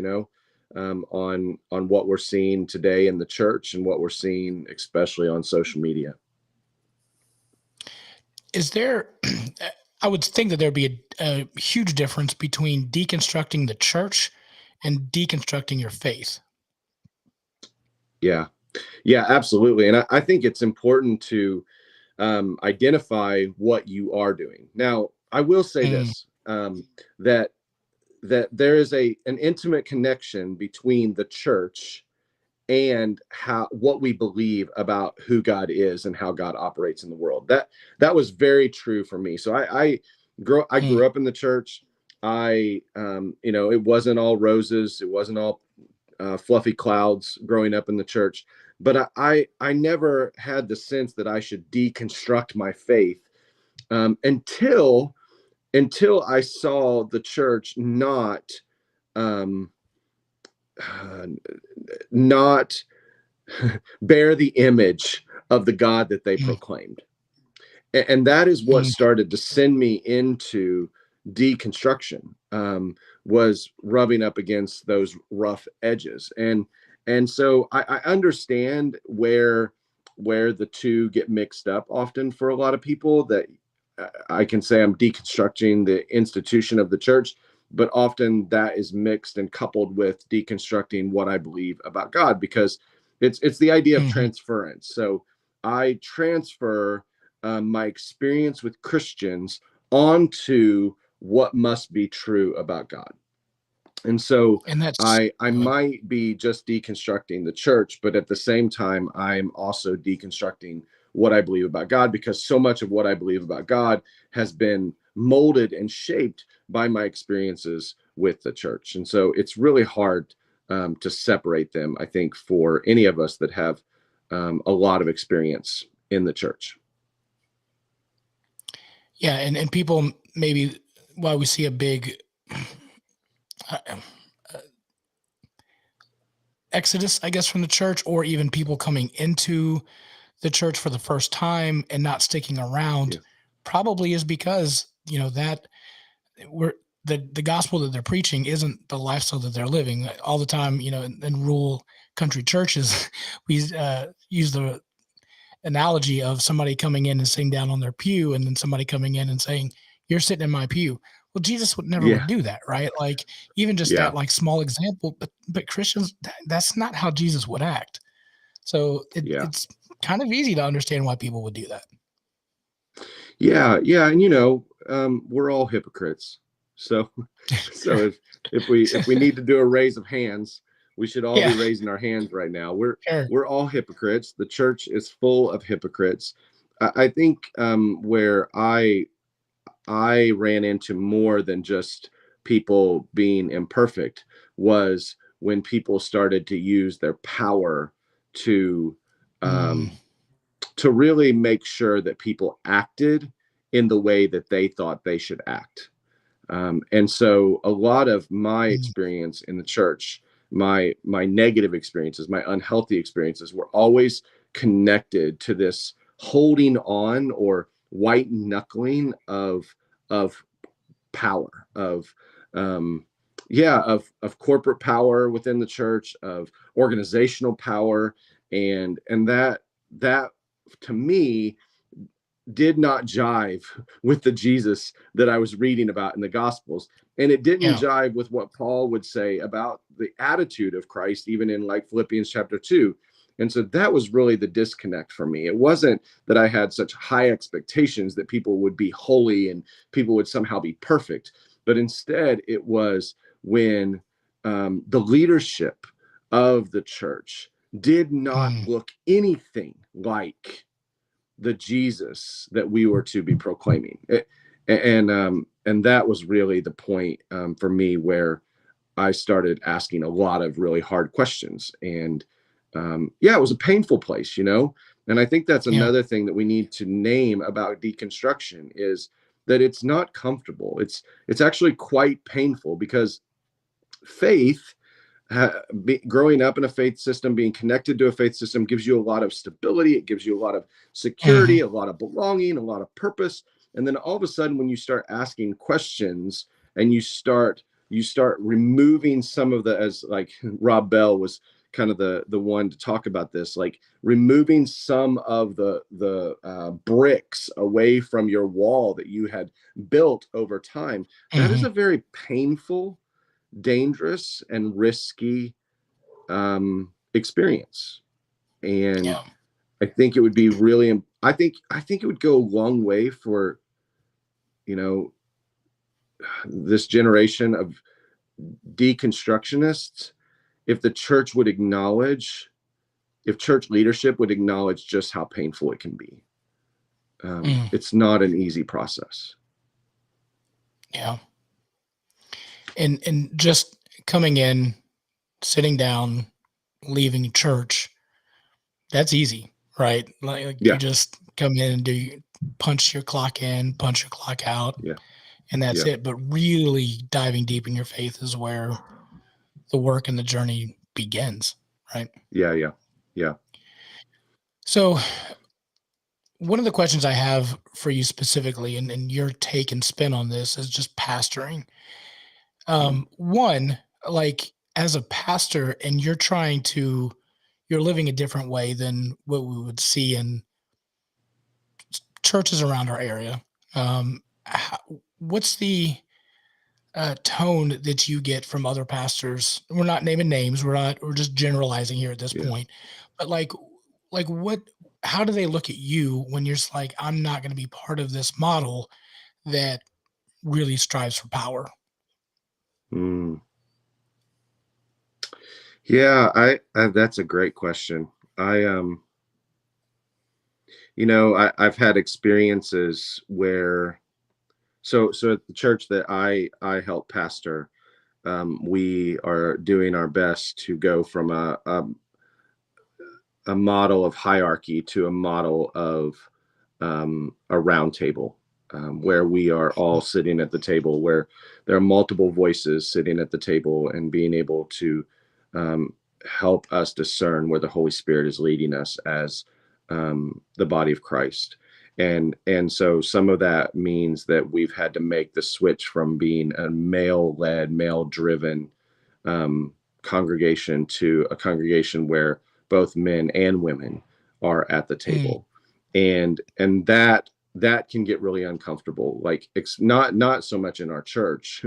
on what we're seeing today in the church and what we're seeing, especially on social media. Is there, I would think that there'd be a huge difference between deconstructing the church and deconstructing your faith. Yeah, yeah, absolutely. And I think it's important to identify what you are doing. Now, I will say this, that there is an intimate connection between the church and what we believe about who God is and how God operates in the world. That was very true for me. So I grew up in the church. It wasn't all roses. It wasn't all fluffy clouds growing up in the church, but I never had the sense that I should deconstruct my faith until I saw the church not bear the image of the God that they proclaimed. And that is what started to send me into deconstruction, was rubbing up against those rough edges. And so I understand where the two get mixed up often for a lot of people, that I can say I'm deconstructing the institution of the church, but often that is mixed and coupled with deconstructing what I believe about God, because it's the idea of transference. So I transfer my experience with Christians onto what must be true about God. And so I might be just deconstructing the church, but at the same time, I'm also deconstructing what I believe about God, because so much of what I believe about God has been molded and shaped by my experiences with the church. And so it's really hard to separate them, I think, for any of us that have a lot of experience in the church. Yeah, and people, maybe why we see a big exodus, I guess, from the church, or even people coming into the church for the first time and not sticking around, probably is because, that the gospel that they're preaching isn't the lifestyle that they're living all the time. In rural country churches, we use the analogy of somebody coming in and sitting down on their pew, and then somebody coming in and saying, "You're sitting in my pew." Well, Jesus would never would do that, right? Like, even just that like small example, but Christians, that's not how Jesus would act. So it's kind of easy to understand why people would do that. Yeah, and we're all hypocrites. So if we need to do a raise of hands, we should all be raising our hands right now. We're all hypocrites. The church is full of hypocrites. I think where I ran into more than just people being imperfect was when people started to use their power to really make sure that people acted in the way that they thought they should act. And so a lot of my experience in the church, my negative experiences, my unhealthy experiences, were always connected to this holding on or white knuckling of power, of corporate power within the church, of organizational power, and that to me did not jive with the Jesus that I was reading about in the Gospels. And it didn't jive with what Paul would say about the attitude of Christ, even in like Philippians chapter 2. And so that was really the disconnect for me. It wasn't that I had such high expectations that people would be holy and people would somehow be perfect, but instead it was when the leadership of the church did not look anything like the Jesus that we were to be proclaiming. And that was really the point for me, where I started asking a lot of really hard questions. And yeah, it was a painful place, you know. And I think that's Yeah. another thing that we need to name about deconstruction, is that it's not comfortable. It's actually quite painful, because faith, growing up in a faith system, being connected to a faith system, gives you a lot of stability. It gives you a lot of security, Mhm. a lot of belonging, a lot of purpose. And then all of a sudden, when you start asking questions, and you start removing some of the, as like Rob Bell was kind of the one to talk about this, like removing some of the bricks away from your wall that you had built over time. That is Mhm. a very painful, dangerous, and risky experience. And Yeah. I think it would be really, I think it would go a long way for, you know, this generation of deconstructionists, if the church would acknowledge, if church leadership would acknowledge just how painful it can be. Mm. It's not an easy process. Yeah. And just coming in, sitting down, leaving church, that's easy, right? Like you Yeah, just come in and punch your clock in, punch your clock out, yeah, and that's yeah, it. But really diving deep in your faith is where the work and the journey begins, right? yeah, yeah, yeah. So one of the questions I have for you specifically, and your take and spin on this, is just pastoring. One, like as a pastor, and you're living a different way than what we would see in churches around our area. How, what's the tone that you get from other pastors? We're not naming names. We're just generalizing here at this Yeah. point. But like what? How do they look at you when you're just like, I'm not going to be part of this model that really strives for power? Mm. Yeah, that's a great question. I you know, I've had experiences where, so at the church that I help pastor, we are doing our best to go from a model of hierarchy to a model of a round table, where we are all sitting at the table, where there are multiple voices sitting at the table, and being able to um, help us discern where the Holy Spirit is leading us as the body of Christ. And so some of that means that we've had to make the switch from being a male-led, male-driven congregation to a congregation where both men and women are at the Mm, table. And that can get really uncomfortable. Like, it's not so much in our church,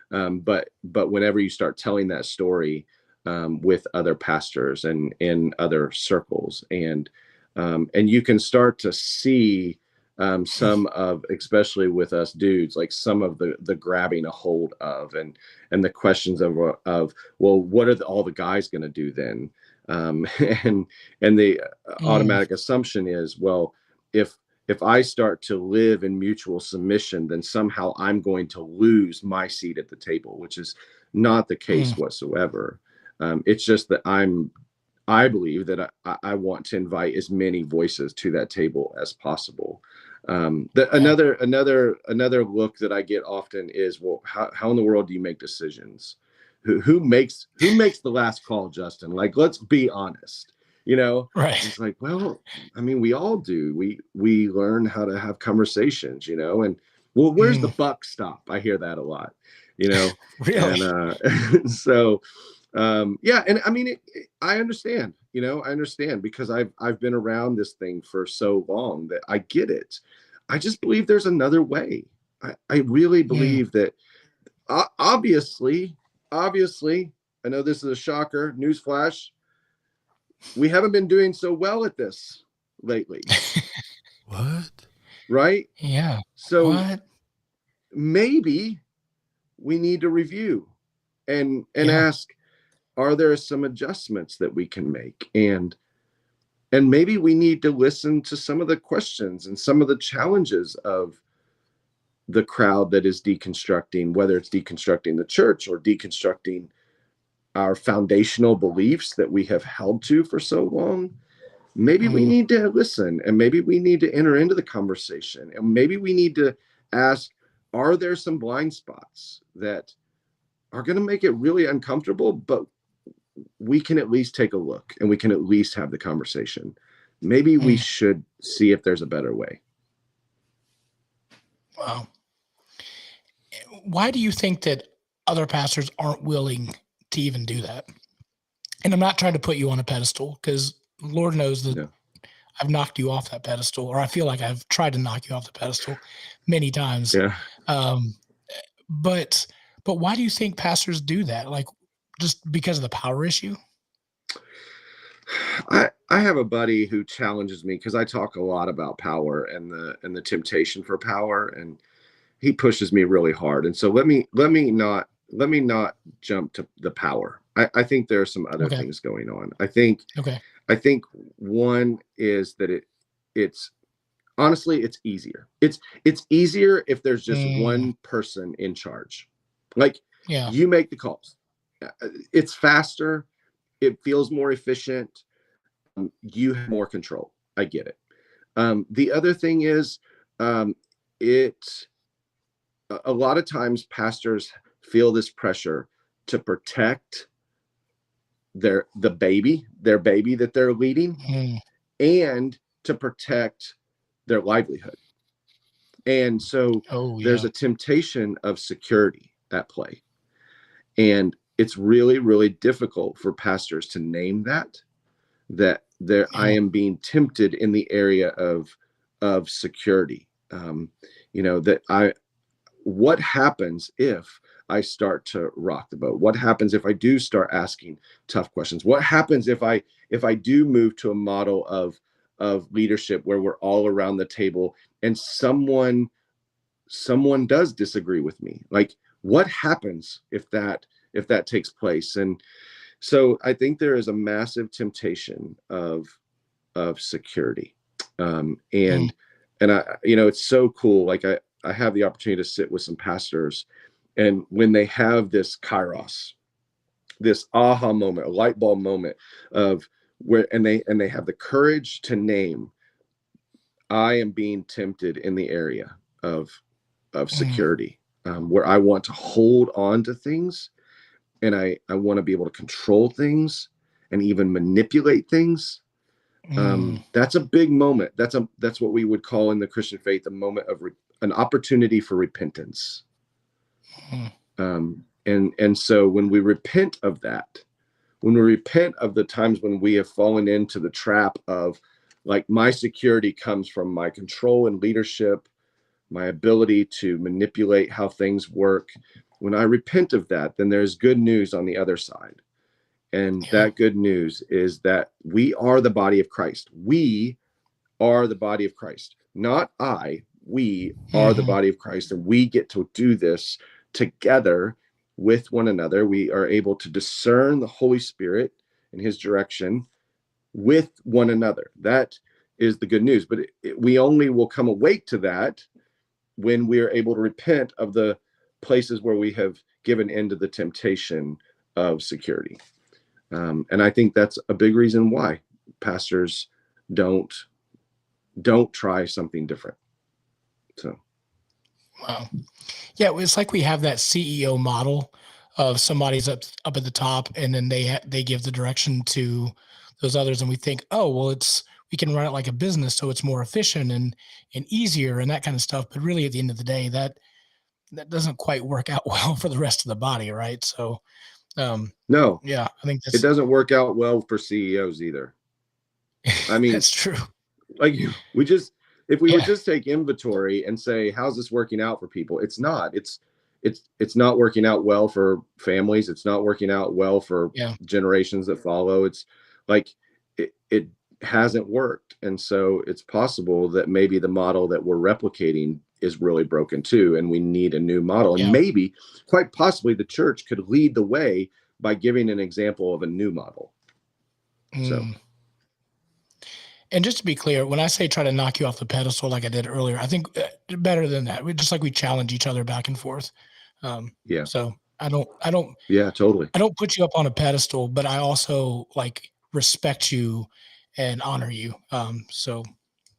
but whenever you start telling that story with other pastors and in other circles, and you can start to see some of, especially with us dudes, like some of the grabbing a hold of, and the questions of well, what are all the guys going to do then? um, and and the mm, automatic assumption is, well, if I start to live in mutual submission, then somehow I'm going to lose my seat at the table, which is not the mm, case whatsoever. It's just that I believe that I want to invite as many voices to that table as possible. yeah. Another look that I get often is, well, how in the world do you make decisions? Who makes the last call, Justin? Like, let's be honest. You know, Right. it's like, well, I mean, we all do. We learn how to have conversations, you know, and, well, where's the Mm, buck stop? I hear that a lot, you know, really? and so yeah, and I mean, I understand, you know, I understand, because I've been around this thing for so long that I get it. I just believe there's another way. I really Mm, believe that, obviously, I know this is a shocker, newsflash, we haven't been doing so well at this lately, What? right? yeah. So What? maybe we need to review and Yeah. ask, are there some adjustments that we can make? And maybe we need to listen to some of the questions and some of the challenges of the crowd that is deconstructing, whether it's deconstructing the church or deconstructing our foundational beliefs that we have held to for so long, maybe we need to listen, and maybe we need to enter into the conversation, and maybe we need to ask, are there some blind spots that are going to make it really uncomfortable, but we can at least take a look and we can at least have the conversation. Maybe we should see if there's a better way. Wow. Why do you think that other pastors aren't willing to even do that? And I'm not trying to put you on a pedestal, because Lord knows that I've knocked you off that pedestal, or I feel like I've tried to knock you off the pedestal many times. Yeah. But why do you think pastors do that? Like, just because of the power issue? I have a buddy who challenges me because I talk a lot about power and the temptation for power, and he pushes me really hard. And so let me not jump to the power. I think there are some other things going on. I think one is that it's honestly, it's easier. It's easier if there's just one person in charge. Like, you make the calls. It's faster. It feels more efficient. You have more control. I get it. The other thing is, a lot of times pastors feel this pressure to protect their baby that they're leading, and to protect their livelihood. And so there's a temptation of security at play. And it's really, really difficult for pastors to name that I am being tempted in the area of security. What happens if I start to rock the boat? What happens if I do start asking tough questions? What happens if I do move to a model of leadership where we're all around the table and someone does disagree with me? Like, what happens if that takes place? And so I think there is a massive temptation of security. And I, it's so cool. Like, I have the opportunity to sit with some pastors, and when they have this kairos, this aha moment, a light bulb moment of where, and they have the courage to name, I am being tempted in the area of security, where I want to hold on to things, and I want to be able to control things and even manipulate things. That's a big moment. That's what we would call in the Christian faith a moment of an opportunity for repentance. And so when we repent of that, when we repent of the times when we have fallen into the trap of, like, my security comes from my control and leadership, my ability to manipulate how things work. When I repent of that, then there's good news on the other side. And that good news is that we are the body of Christ. We are the body of Christ. Not I. We are the body of Christ, and we get to do this together with one another. We are able to discern the Holy Spirit and his direction with one another. That is the good news. But we only will come awake to that when we are able to repent of the places where we have given into the temptation of security. And I think that's a big reason why pastors don't try something different. So, wow. Yeah, it's like we have that CEO model of somebody's up at the top, and then they give the direction to those others, and we think, oh, well, we can run it like a business, so it's more efficient and easier and that kind of stuff. But really, at the end of the day, that doesn't quite work out well for the rest of the body, right? So, no, yeah, I think it doesn't work out well for CEOs either. I mean, that's true. Like, if we would just take inventory and say, how's this working out for people? It's not. It's not working out well for families. It's not working out well for generations that follow. It's like it hasn't worked. And so it's possible that maybe the model that we're replicating is really broken too, and we need a new model. And maybe, quite possibly, the church could lead the way by giving an example of a new model. So, And just to be clear, when I say try to knock you off the pedestal like I did earlier, I think better than that. Just like we challenge each other back and forth. Yeah. So I don't Yeah, totally. I don't put you up on a pedestal, but I also like respect you and honor you. So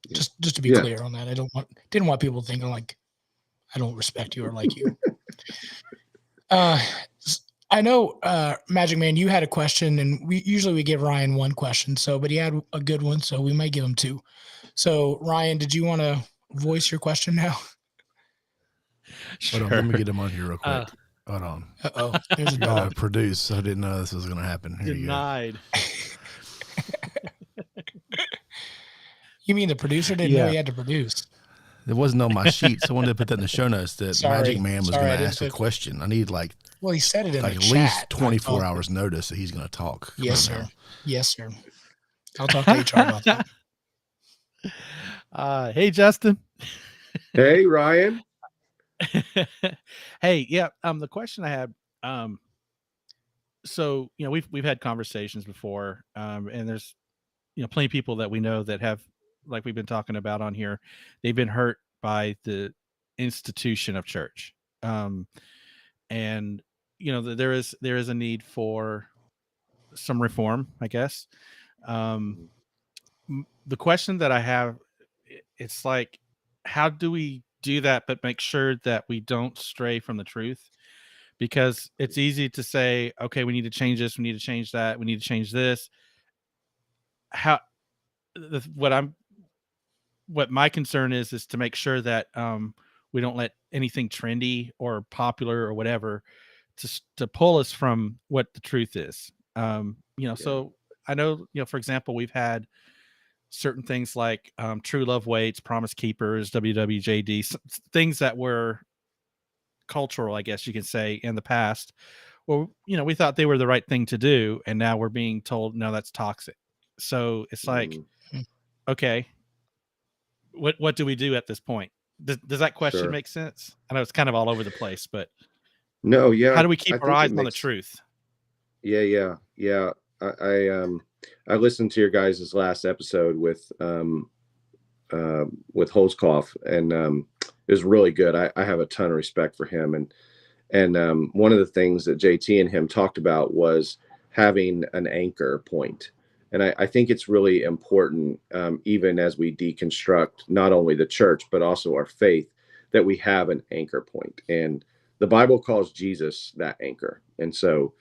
Yeah. just to be Yeah. clear on that, I didn't want people thinking like I don't respect you or like you. I know, Magic Man, you had a question, and we usually give Ryan one question. So, but he had a good one, so we might give him two. So, Ryan, did you want to voice your question now? Hold on, let me get him on here real quick. Hold on. Oh, there's a Gotta dog. produce. I didn't know this was gonna happen. Here Denied. You mean the producer didn't know he had to produce? It wasn't on my sheet, so I wanted to put that in the show notes that Sorry. Magic Man was Sorry, I going to didn't ask a put- question. I need like Well, he said it in the at chat. least 24 I- hours notice that he's going to talk. Come Yes, on sir. now. Yes, sir. I'll talk to HR about that. Hey, Justin. Hey, Ryan. Hey, yeah. The question I had, so we've had conversations before, and there's plenty of people that we know that have, like we've been talking about on here, they've been hurt by the institution of church, and there is a need for some reform, I guess. The question that I have, it's like, how do we do that but make sure that we don't stray from the truth? Because it's easy to say, okay, we need to change this, we need to change that, we need to change this. What my concern is to make sure that we don't let anything trendy or popular or whatever to pull us from what the truth is. So I know, for example, we've had certain things like True Love Waits, Promise Keepers, WWJD, things that were cultural, I guess you could say, in the past. Well, we thought they were the right thing to do, and now we're being told, no, that's toxic. So it's like, okay, what do we do at this point? Does that question Sure. make sense? I know it's kind of all over the place, but No, yeah. how do we keep I our think eyes it on the makes- truth? Yeah. I listened to your guys' last episode with Holzkopf, and it was really good. I have a ton of respect for him, and one of the things that JT and him talked about was having an anchor point. And I think it's really important, even as we deconstruct not only the church, but also our faith, that we have an anchor point. And the Bible calls Jesus that anchor. And so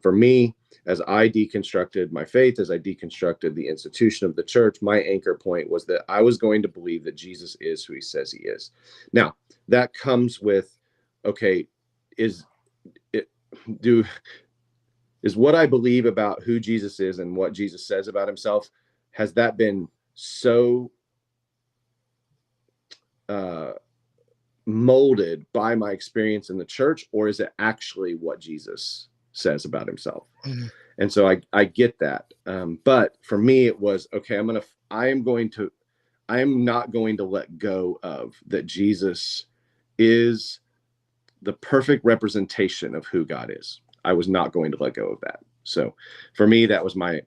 for me, as I deconstructed my faith, as I deconstructed the institution of the church, my anchor point was that I was going to believe that Jesus is who he says he is. Now, that comes with, okay, is what I believe about who Jesus is and what Jesus says about himself, has that been so molded by my experience in the church, or is it actually what Jesus says about himself? Mm-hmm. And so I get that. But for me, it was, okay, I am not going to let go of that. Jesus is the perfect representation of who God is. I was not going to let go of that. So for me, that was my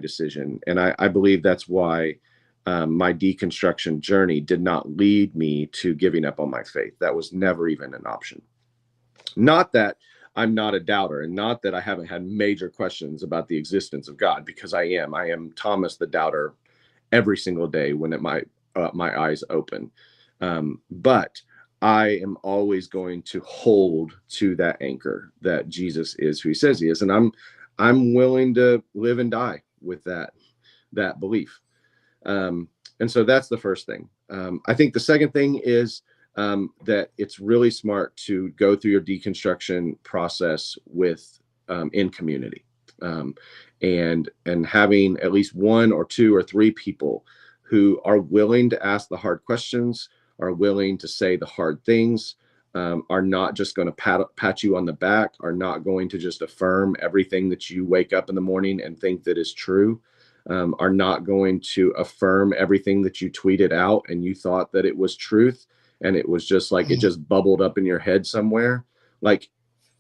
decision. And I believe that's why my deconstruction journey did not lead me to giving up on my faith. That was never even an option. Not that I'm not a doubter, and not that I haven't had major questions about the existence of God, because I am Thomas the doubter every single day when my eyes open. But I am always going to hold to that anchor that Jesus is who he says he is. And I'm willing to live and die with that belief. And so that's the first thing. I think the second thing is that it's really smart to go through your deconstruction process with in community, and having at least one or two or three people who are willing to ask the hard questions, are willing to say the hard things, are not just going to pat you on the back, are not going to just affirm everything that you wake up in the morning and think that is true, are not going to affirm everything that you tweeted out and you thought that it was truth, and it was just like it just bubbled up in your head somewhere. Like,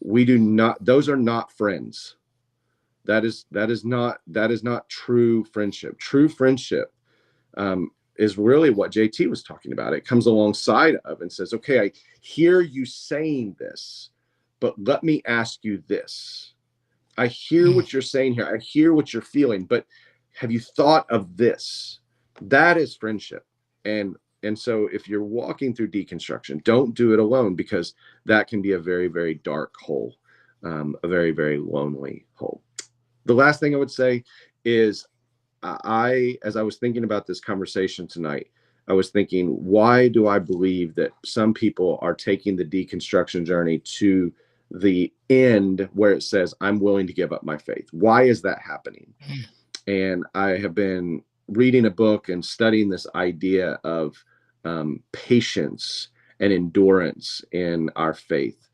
those are not friends. That is not true friendship. True friendship is really what JT was talking about. It comes alongside of and says, okay, I hear you saying this, but let me ask you this. I hear what you're saying here. I hear what you're feeling, but have you thought of this? That is friendship. And so if you're walking through deconstruction, don't do it alone, because that can be a very, very dark hole, a very, very lonely hole. The last thing I would say is, as I was thinking about this conversation tonight, I was thinking, why do I believe that some people are taking the deconstruction journey to the end where it says, I'm willing to give up my faith? Why is that happening? And I have been reading a book and studying this idea of patience and endurance in our faith.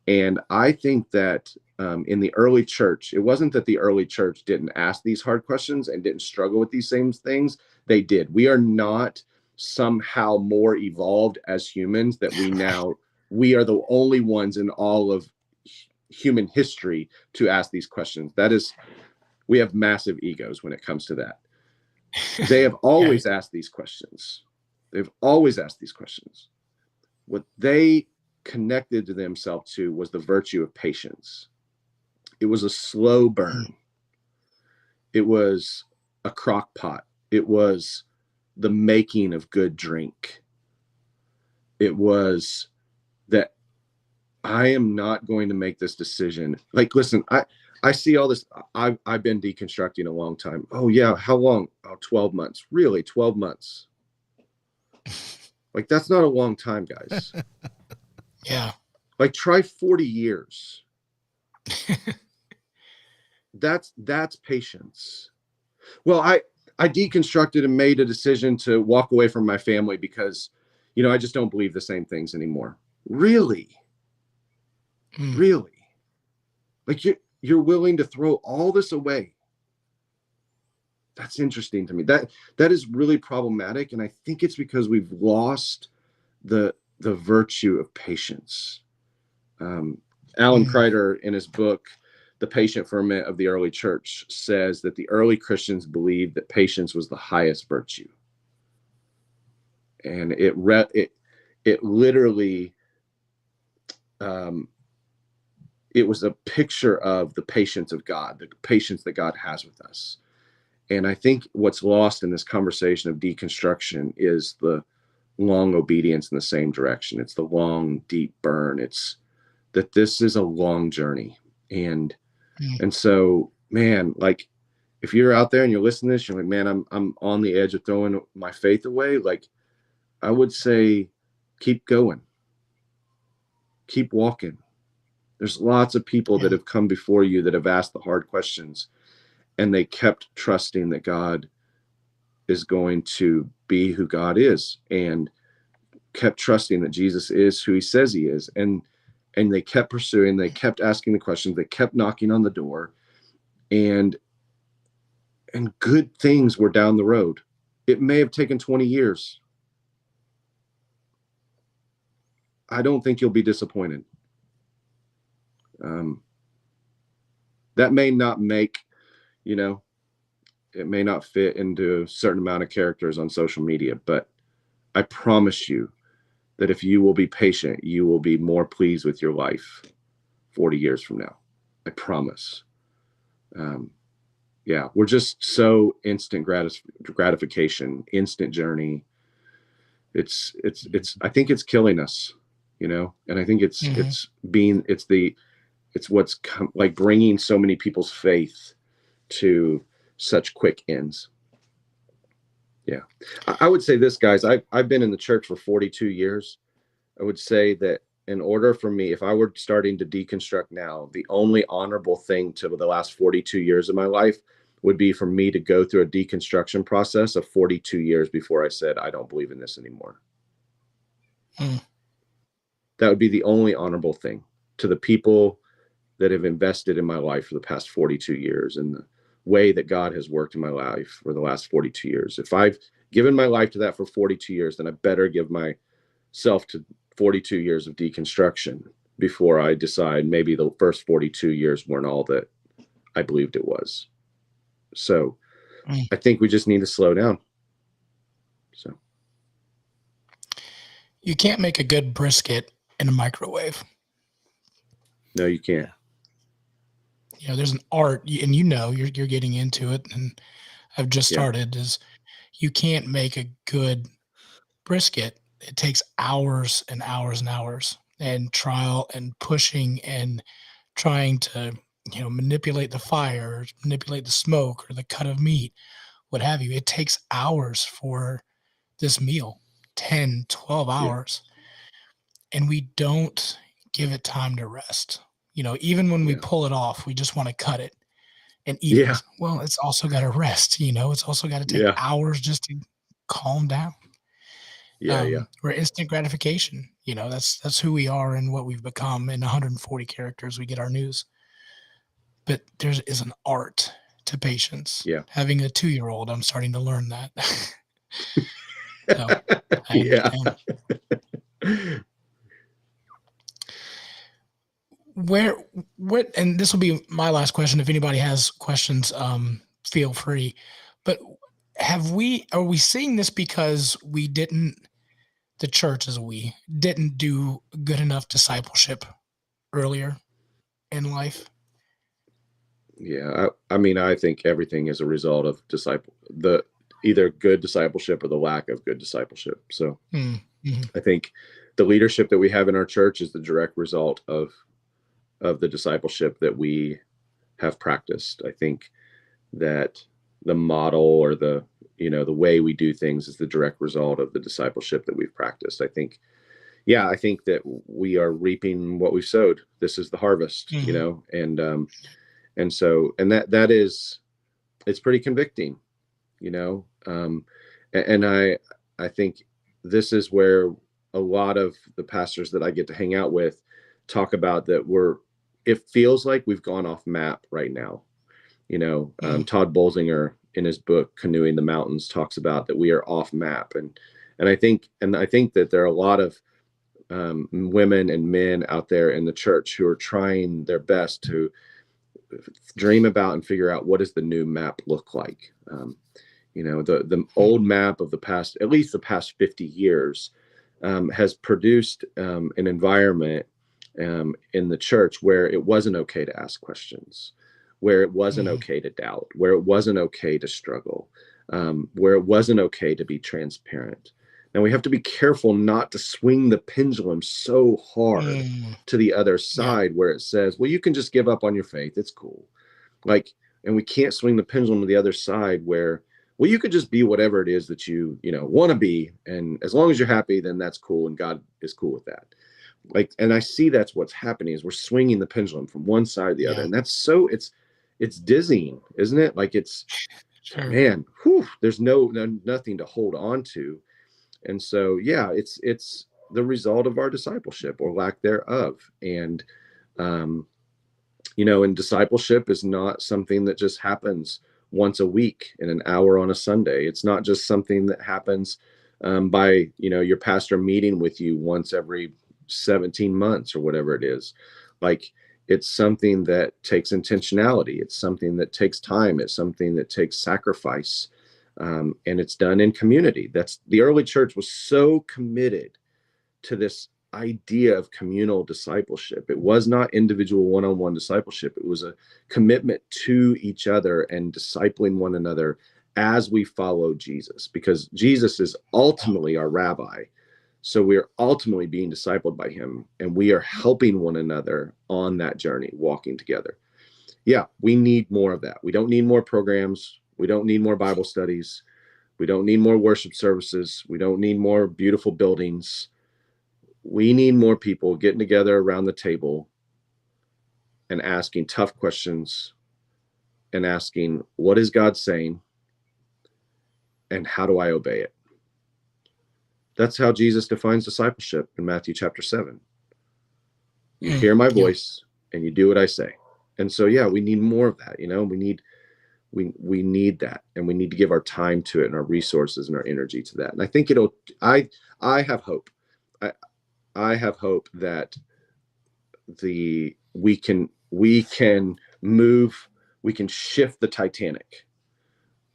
And I think that in the early church, it wasn't that the early church didn't ask these hard questions and didn't struggle with these same things. They did. We are not somehow more evolved as humans, that we are the only ones in all of human history to ask these questions. We have massive egos when it comes to that. They have always asked these questions. They've always asked these questions. What they connected to themselves to was the virtue of patience. It was a slow burn. It was a crock pot. It was the making of good drink. It was that I am not going to make this decision. Like, listen, I see all this. I've been deconstructing a long time. Oh yeah. How long? Oh, 12 months. Really? 12 months. Like, that's not a long time, guys. Yeah. Like, try 40 years. That's patience. Well, I deconstructed and made a decision to walk away from my family because, I just don't believe the same things anymore. Really? Really? Like, you're willing to throw all this away. That's interesting to me. That is really problematic. And I think it's because we've lost the virtue of patience. Alan Kreider, in his book, The Patient Ferment of the Early Church, says that the early Christians believed that patience was the highest virtue. And it literally, it was a picture of the patience of God, the patience that God has with us. And I think what's lost in this conversation of deconstruction is the long obedience in the same direction. It's the long, deep burn. It's that this is a long journey. And so, man, like, if you're out there and you're listening to this, you're like, man, I'm on the edge of throwing my faith away. Like, I would say, keep going, keep walking. There's lots of people that have come before you that have asked the hard questions, and they kept trusting that God is going to be who God is, and kept trusting that Jesus is who he says he is. And they kept pursuing, they kept asking the questions, they kept knocking on the door, and good things were down the road. It may have taken 20 years. I don't think you'll be disappointed. That may not make, it may not fit into a certain amount of characters on social media, but I promise you that if you will be patient, you will be more pleased with your life 40 years from now. I promise. We're just so instant gratification, instant journey. It's I think it's killing us, and I think it's what's like bringing so many people's faith to such quick ends. Yeah. I would say this, guys, I've been in the church for 42 years. I would say that in order for me, if I were starting to deconstruct now, the only honorable thing to the last 42 years of my life would be for me to go through a deconstruction process of 42 years before I said, I don't believe in this anymore. That would be the only honorable thing to the people that have invested in my life for the past 42 years and the way that God has worked in my life for the last 42 years. If I've given my life to that for 42 years, then I better give myself to 42 years of deconstruction before I decide maybe the first 42 years weren't all that I believed it was. So I think we just need to slow down. So You can't make a good brisket in a microwave. no, you can't. You know, there's an art, and you're getting into it, and I've just started. Is you can't make a good brisket. It takes hours and hours and hours, and trial and pushing and trying to manipulate the fire, manipulate the smoke or the cut of meat, what have you. It takes hours for this meal, 10, 12 hours, and we don't give it time to rest. Even when we pull it off, we just want to cut it and eat it. Well, it's also got to rest. It's also got to take hours just to calm down. We're instant gratification. That's who we are and what we've become. In 140 characters, we get our news. But there is an art to patience. Yeah. Having a 2-year-old, I'm starting to learn that. So, and this will be my last question. If anybody has questions, feel free. But are we seeing this because the church didn't do good enough discipleship earlier in life? Yeah. I mean, I think everything is a result of either good discipleship or the lack of good discipleship. So I think the leadership that we have in our church is the direct result of the discipleship that we have practiced. I think that the model or the way we do things is the direct result of the discipleship that we've practiced. I think that we are reaping what we've sowed. This is the harvest, and so that is, it's pretty convicting, and I think this is where a lot of the pastors that I get to hang out with talk about that it feels like we've gone off map right now. Todd Bolsinger in his book Canoeing the Mountains talks about that we are off map, and I think that there are a lot of women and men out there in the church who are trying their best to dream about and figure out what does the new map look like. The old map of the past, at least the past 50 years, has produced an environment in the church where it wasn't okay to ask questions, where it wasn't okay to doubt, where it wasn't okay to struggle, where it wasn't okay to be transparent. Now we have to be careful not to swing the pendulum so hard to the other side where it says, well, you can just give up on your faith. It's cool. And we can't swing the pendulum to the other side where, well, you could just be whatever it is that you want to be. And as long as you're happy, then that's cool. And God is cool with that. And I see that's what's happening is we're swinging the pendulum from one side to the other. And that's it's dizzying, isn't it? It's, man, there's nothing to hold on to. And so, it's the result of our discipleship or lack thereof. And, and discipleship is not something that just happens once a week in an hour on a Sunday. It's not just something that happens by, your pastor meeting with you once every 17 months or whatever it is. It's something that takes intentionality. It's something that takes time. It's something that takes sacrifice. And it's done in community. The early church was so committed to this idea of communal discipleship. It was not individual one-on-one discipleship. It was a commitment to each other and discipling one another as we follow Jesus, because Jesus is ultimately our rabbi. So we're ultimately being discipled by him, and we are helping one another on that journey, walking together. Yeah, we need more of that. We don't need more programs. We don't need more Bible studies. We don't need more worship services. We don't need more beautiful buildings. We need more people getting together around the table and asking tough questions and asking, what is God saying? And how do I obey it? That's how Jesus defines discipleship in Matthew chapter 7. You hear my voice and you do what I say. And so, we need more of that. We need that, and we need to give our time to it and our resources and our energy to that. And I think I have hope. I have hope that we can shift the Titanic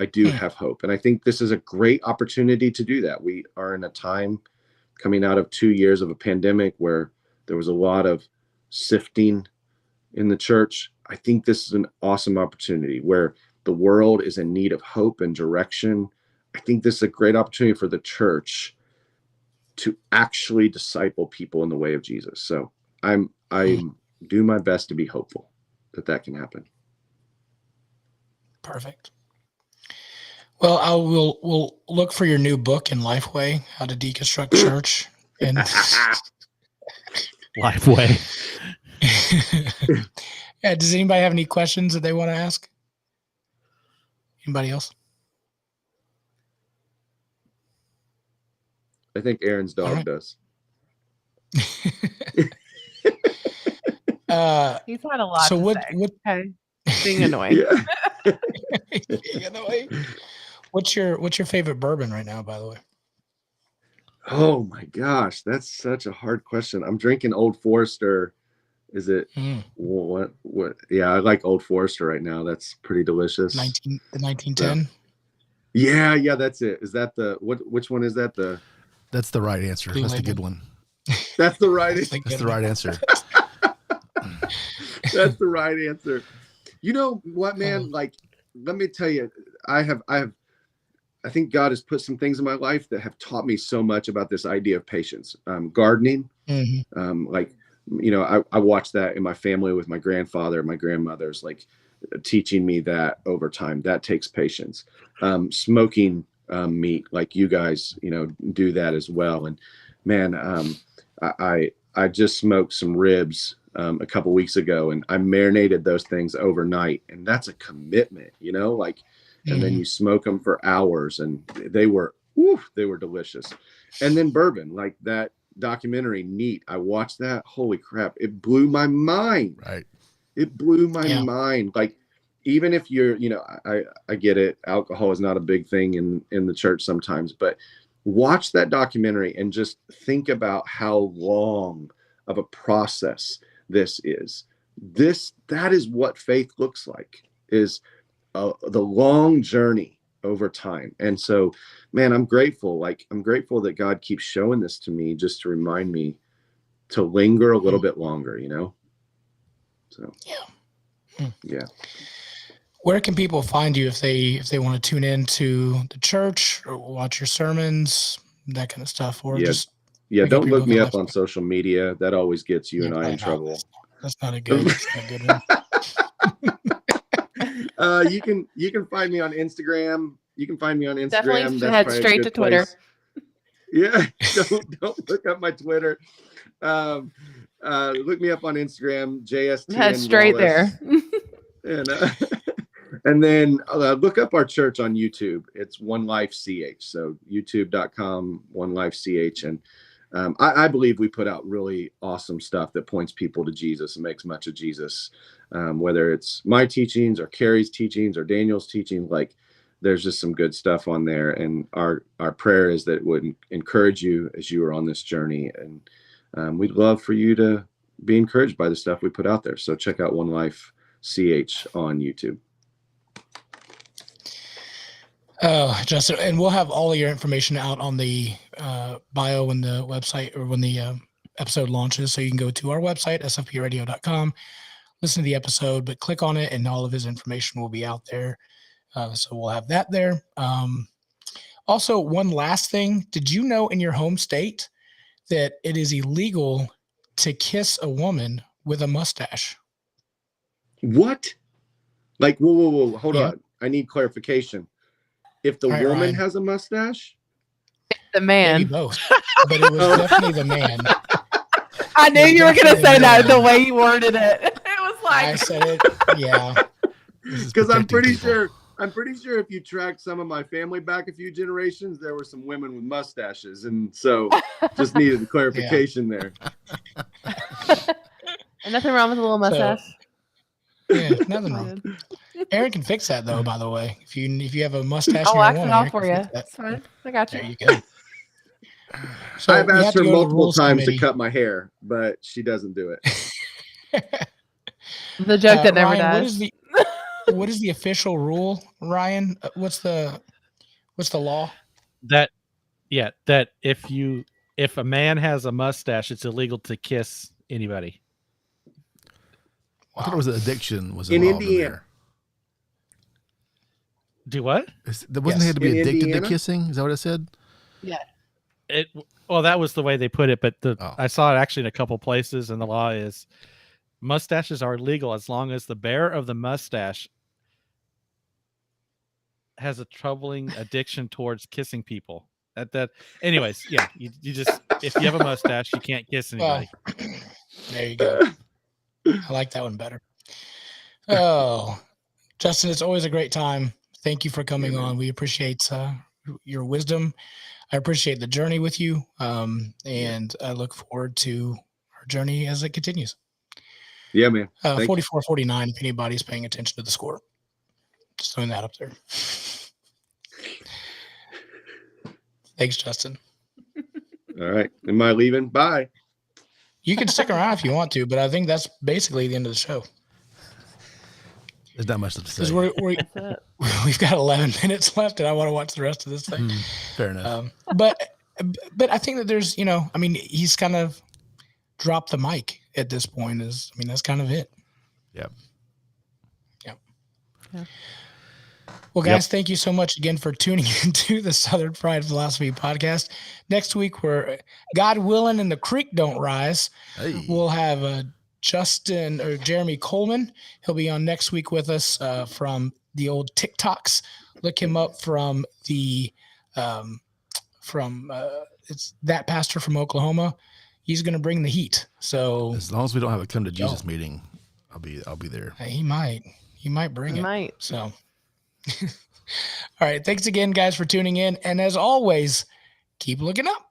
I do have hope. And I think this is a great opportunity to do that. We are in a time coming out of 2 years of a pandemic where there was a lot of sifting in the church. I think this is an awesome opportunity where the world is in need of hope and direction. I think this is a great opportunity for the church to actually disciple people in the way of Jesus. So I do my best to be hopeful that can happen. Perfect. Well, we'll look for your new book in Lifeway, How to Deconstruct Church. And Lifeway. yeah, does anybody have any questions that they want to ask? Anybody else? I think Aaron's dog does. He's had a lot so to what, say. what Okay. Being annoying. Yeah. What's your favorite bourbon right now, by the way? Oh my gosh, that's such a hard question. I'm drinking Old Forester. Is it what? Yeah, I like Old Forester right now. That's pretty delicious. The 1910. Yeah, that's it. Is that the which one is that? That's the right answer. Blue That's label. the good one. That's the right That's the right answer. That's the right answer. You know what, man? Like, let me tell you, I think God has put some things in my life that have taught me so much about this idea of patience. Gardening, like, you know, I watched that in my family with my grandfather, my grandmother's, like, teaching me that over time. That takes patience. Smoking meat, like you guys, you know, do that as well. And man, I just smoked some ribs a couple weeks ago, and I marinated those things overnight, and that's a commitment, you know, like, and then you smoke them for hours, and they were delicious. And then bourbon, like that documentary, Neat. I watched that. Holy crap. It blew my mind. Right. It blew my mind. Like, even if you're, you know, I get it. Alcohol is not a big thing in the church sometimes, but watch that documentary and just think about how long of a process this is. That is what faith looks like, is the long journey over time. And so, man, I'm grateful. Like, I'm grateful that God keeps showing this to me just to remind me to linger a little bit longer, you know? So, yeah. Where can people find you if they want to tune in to the church or watch your sermons, that kind of stuff? Or don't look me up on social media. That always gets you and I in trouble. That's not a good one. You can find me on Instagram. Definitely head straight to Twitter. Yeah, don't look up my Twitter. Look me up on Instagram, JSTN. Head straight Wallace. there. And then look up our church on YouTube. It's One Life CH. So youtube.com, One Life CH. And I believe we put out really awesome stuff that points people to Jesus and makes much of Jesus. Whether it's my teachings or Carrie's teachings or Daniel's teaching, like, there's just some good stuff on there. And our prayer is that it would encourage you as you are on this journey. And we'd love for you to be encouraged by the stuff we put out there. So check out One Life CH on YouTube. Oh, Justin, and we'll have all of your information out on the bio when the website, or when the episode launches. So you can go to our website, sfpradio.com, listen to the episode, but click on it and all of his information will be out there. So we'll have that there. Also, one last thing. Did you know in your home state that it is illegal to kiss a woman with a mustache? What? Like, whoa, hold on. I need clarification. If the woman has a mustache? The man. Maybe both. But it was definitely the man. I knew you were going to say that the way you worded it. It was like, I said it. Yeah. Because I'm pretty sure if you track some of my family back a few generations, there were some women with mustaches. And so just needed clarification there. And nothing wrong with a little mustache. Yeah, nothing wrong. Aaron can fix that, though. By the way, if you have a mustache, I'll wax it off Aaron for you. That's fine. I got you. There you go. So I've asked her multiple times to cut my hair, but she doesn't do it. The joke that never Ryan, does. What is the official rule, Ryan? What's the law? That if a man has a mustache, it's illegal to kiss anybody. I thought it was an addiction was In involved in Indiana. there. Do what? Wasn't he had to be In addicted Indiana? to kissing? Is that what it said? Well, that was the way they put it, but Oh. I saw it actually in a couple places, and the law is mustaches are legal as long as the bearer of the mustache has a troubling addiction towards kissing people. Anyways, yeah, you just if you have a mustache, you can't kiss anybody. Well, there you go. I like that one better. Oh, Justin, it's always a great time. Thank you for coming on. We appreciate your wisdom. I appreciate the journey with you, and I look forward to our journey as it continues. Yeah, man. Thank you. 44-49, if anybody's paying attention to the score. Just throwing that up there. Thanks, Justin. All right. Am I leaving? Bye. You can stick around if you want to, but I think that's basically the end of the show. There's not much to say. Because we've got 11 minutes left, and I want to watch the rest of this thing. Fair enough. But I think that there's, he's kind of dropped the mic at this point. That's kind of it. Yep. Yeah. Well, guys, thank you so much again for tuning into the Southern Fried Philosophy podcast. Next week, we're God willing and the creek don't rise. Hey. We'll have Justin or Jeremy Coleman. He'll be on next week with us from the old TikToks. Look him up from the it's that pastor from Oklahoma. He's going to bring the heat. So as long as we don't have a come to Jesus meeting, I'll be there. He might bring it. Might. So. All right. Thanks again, guys, for tuning in. And as always, keep looking up.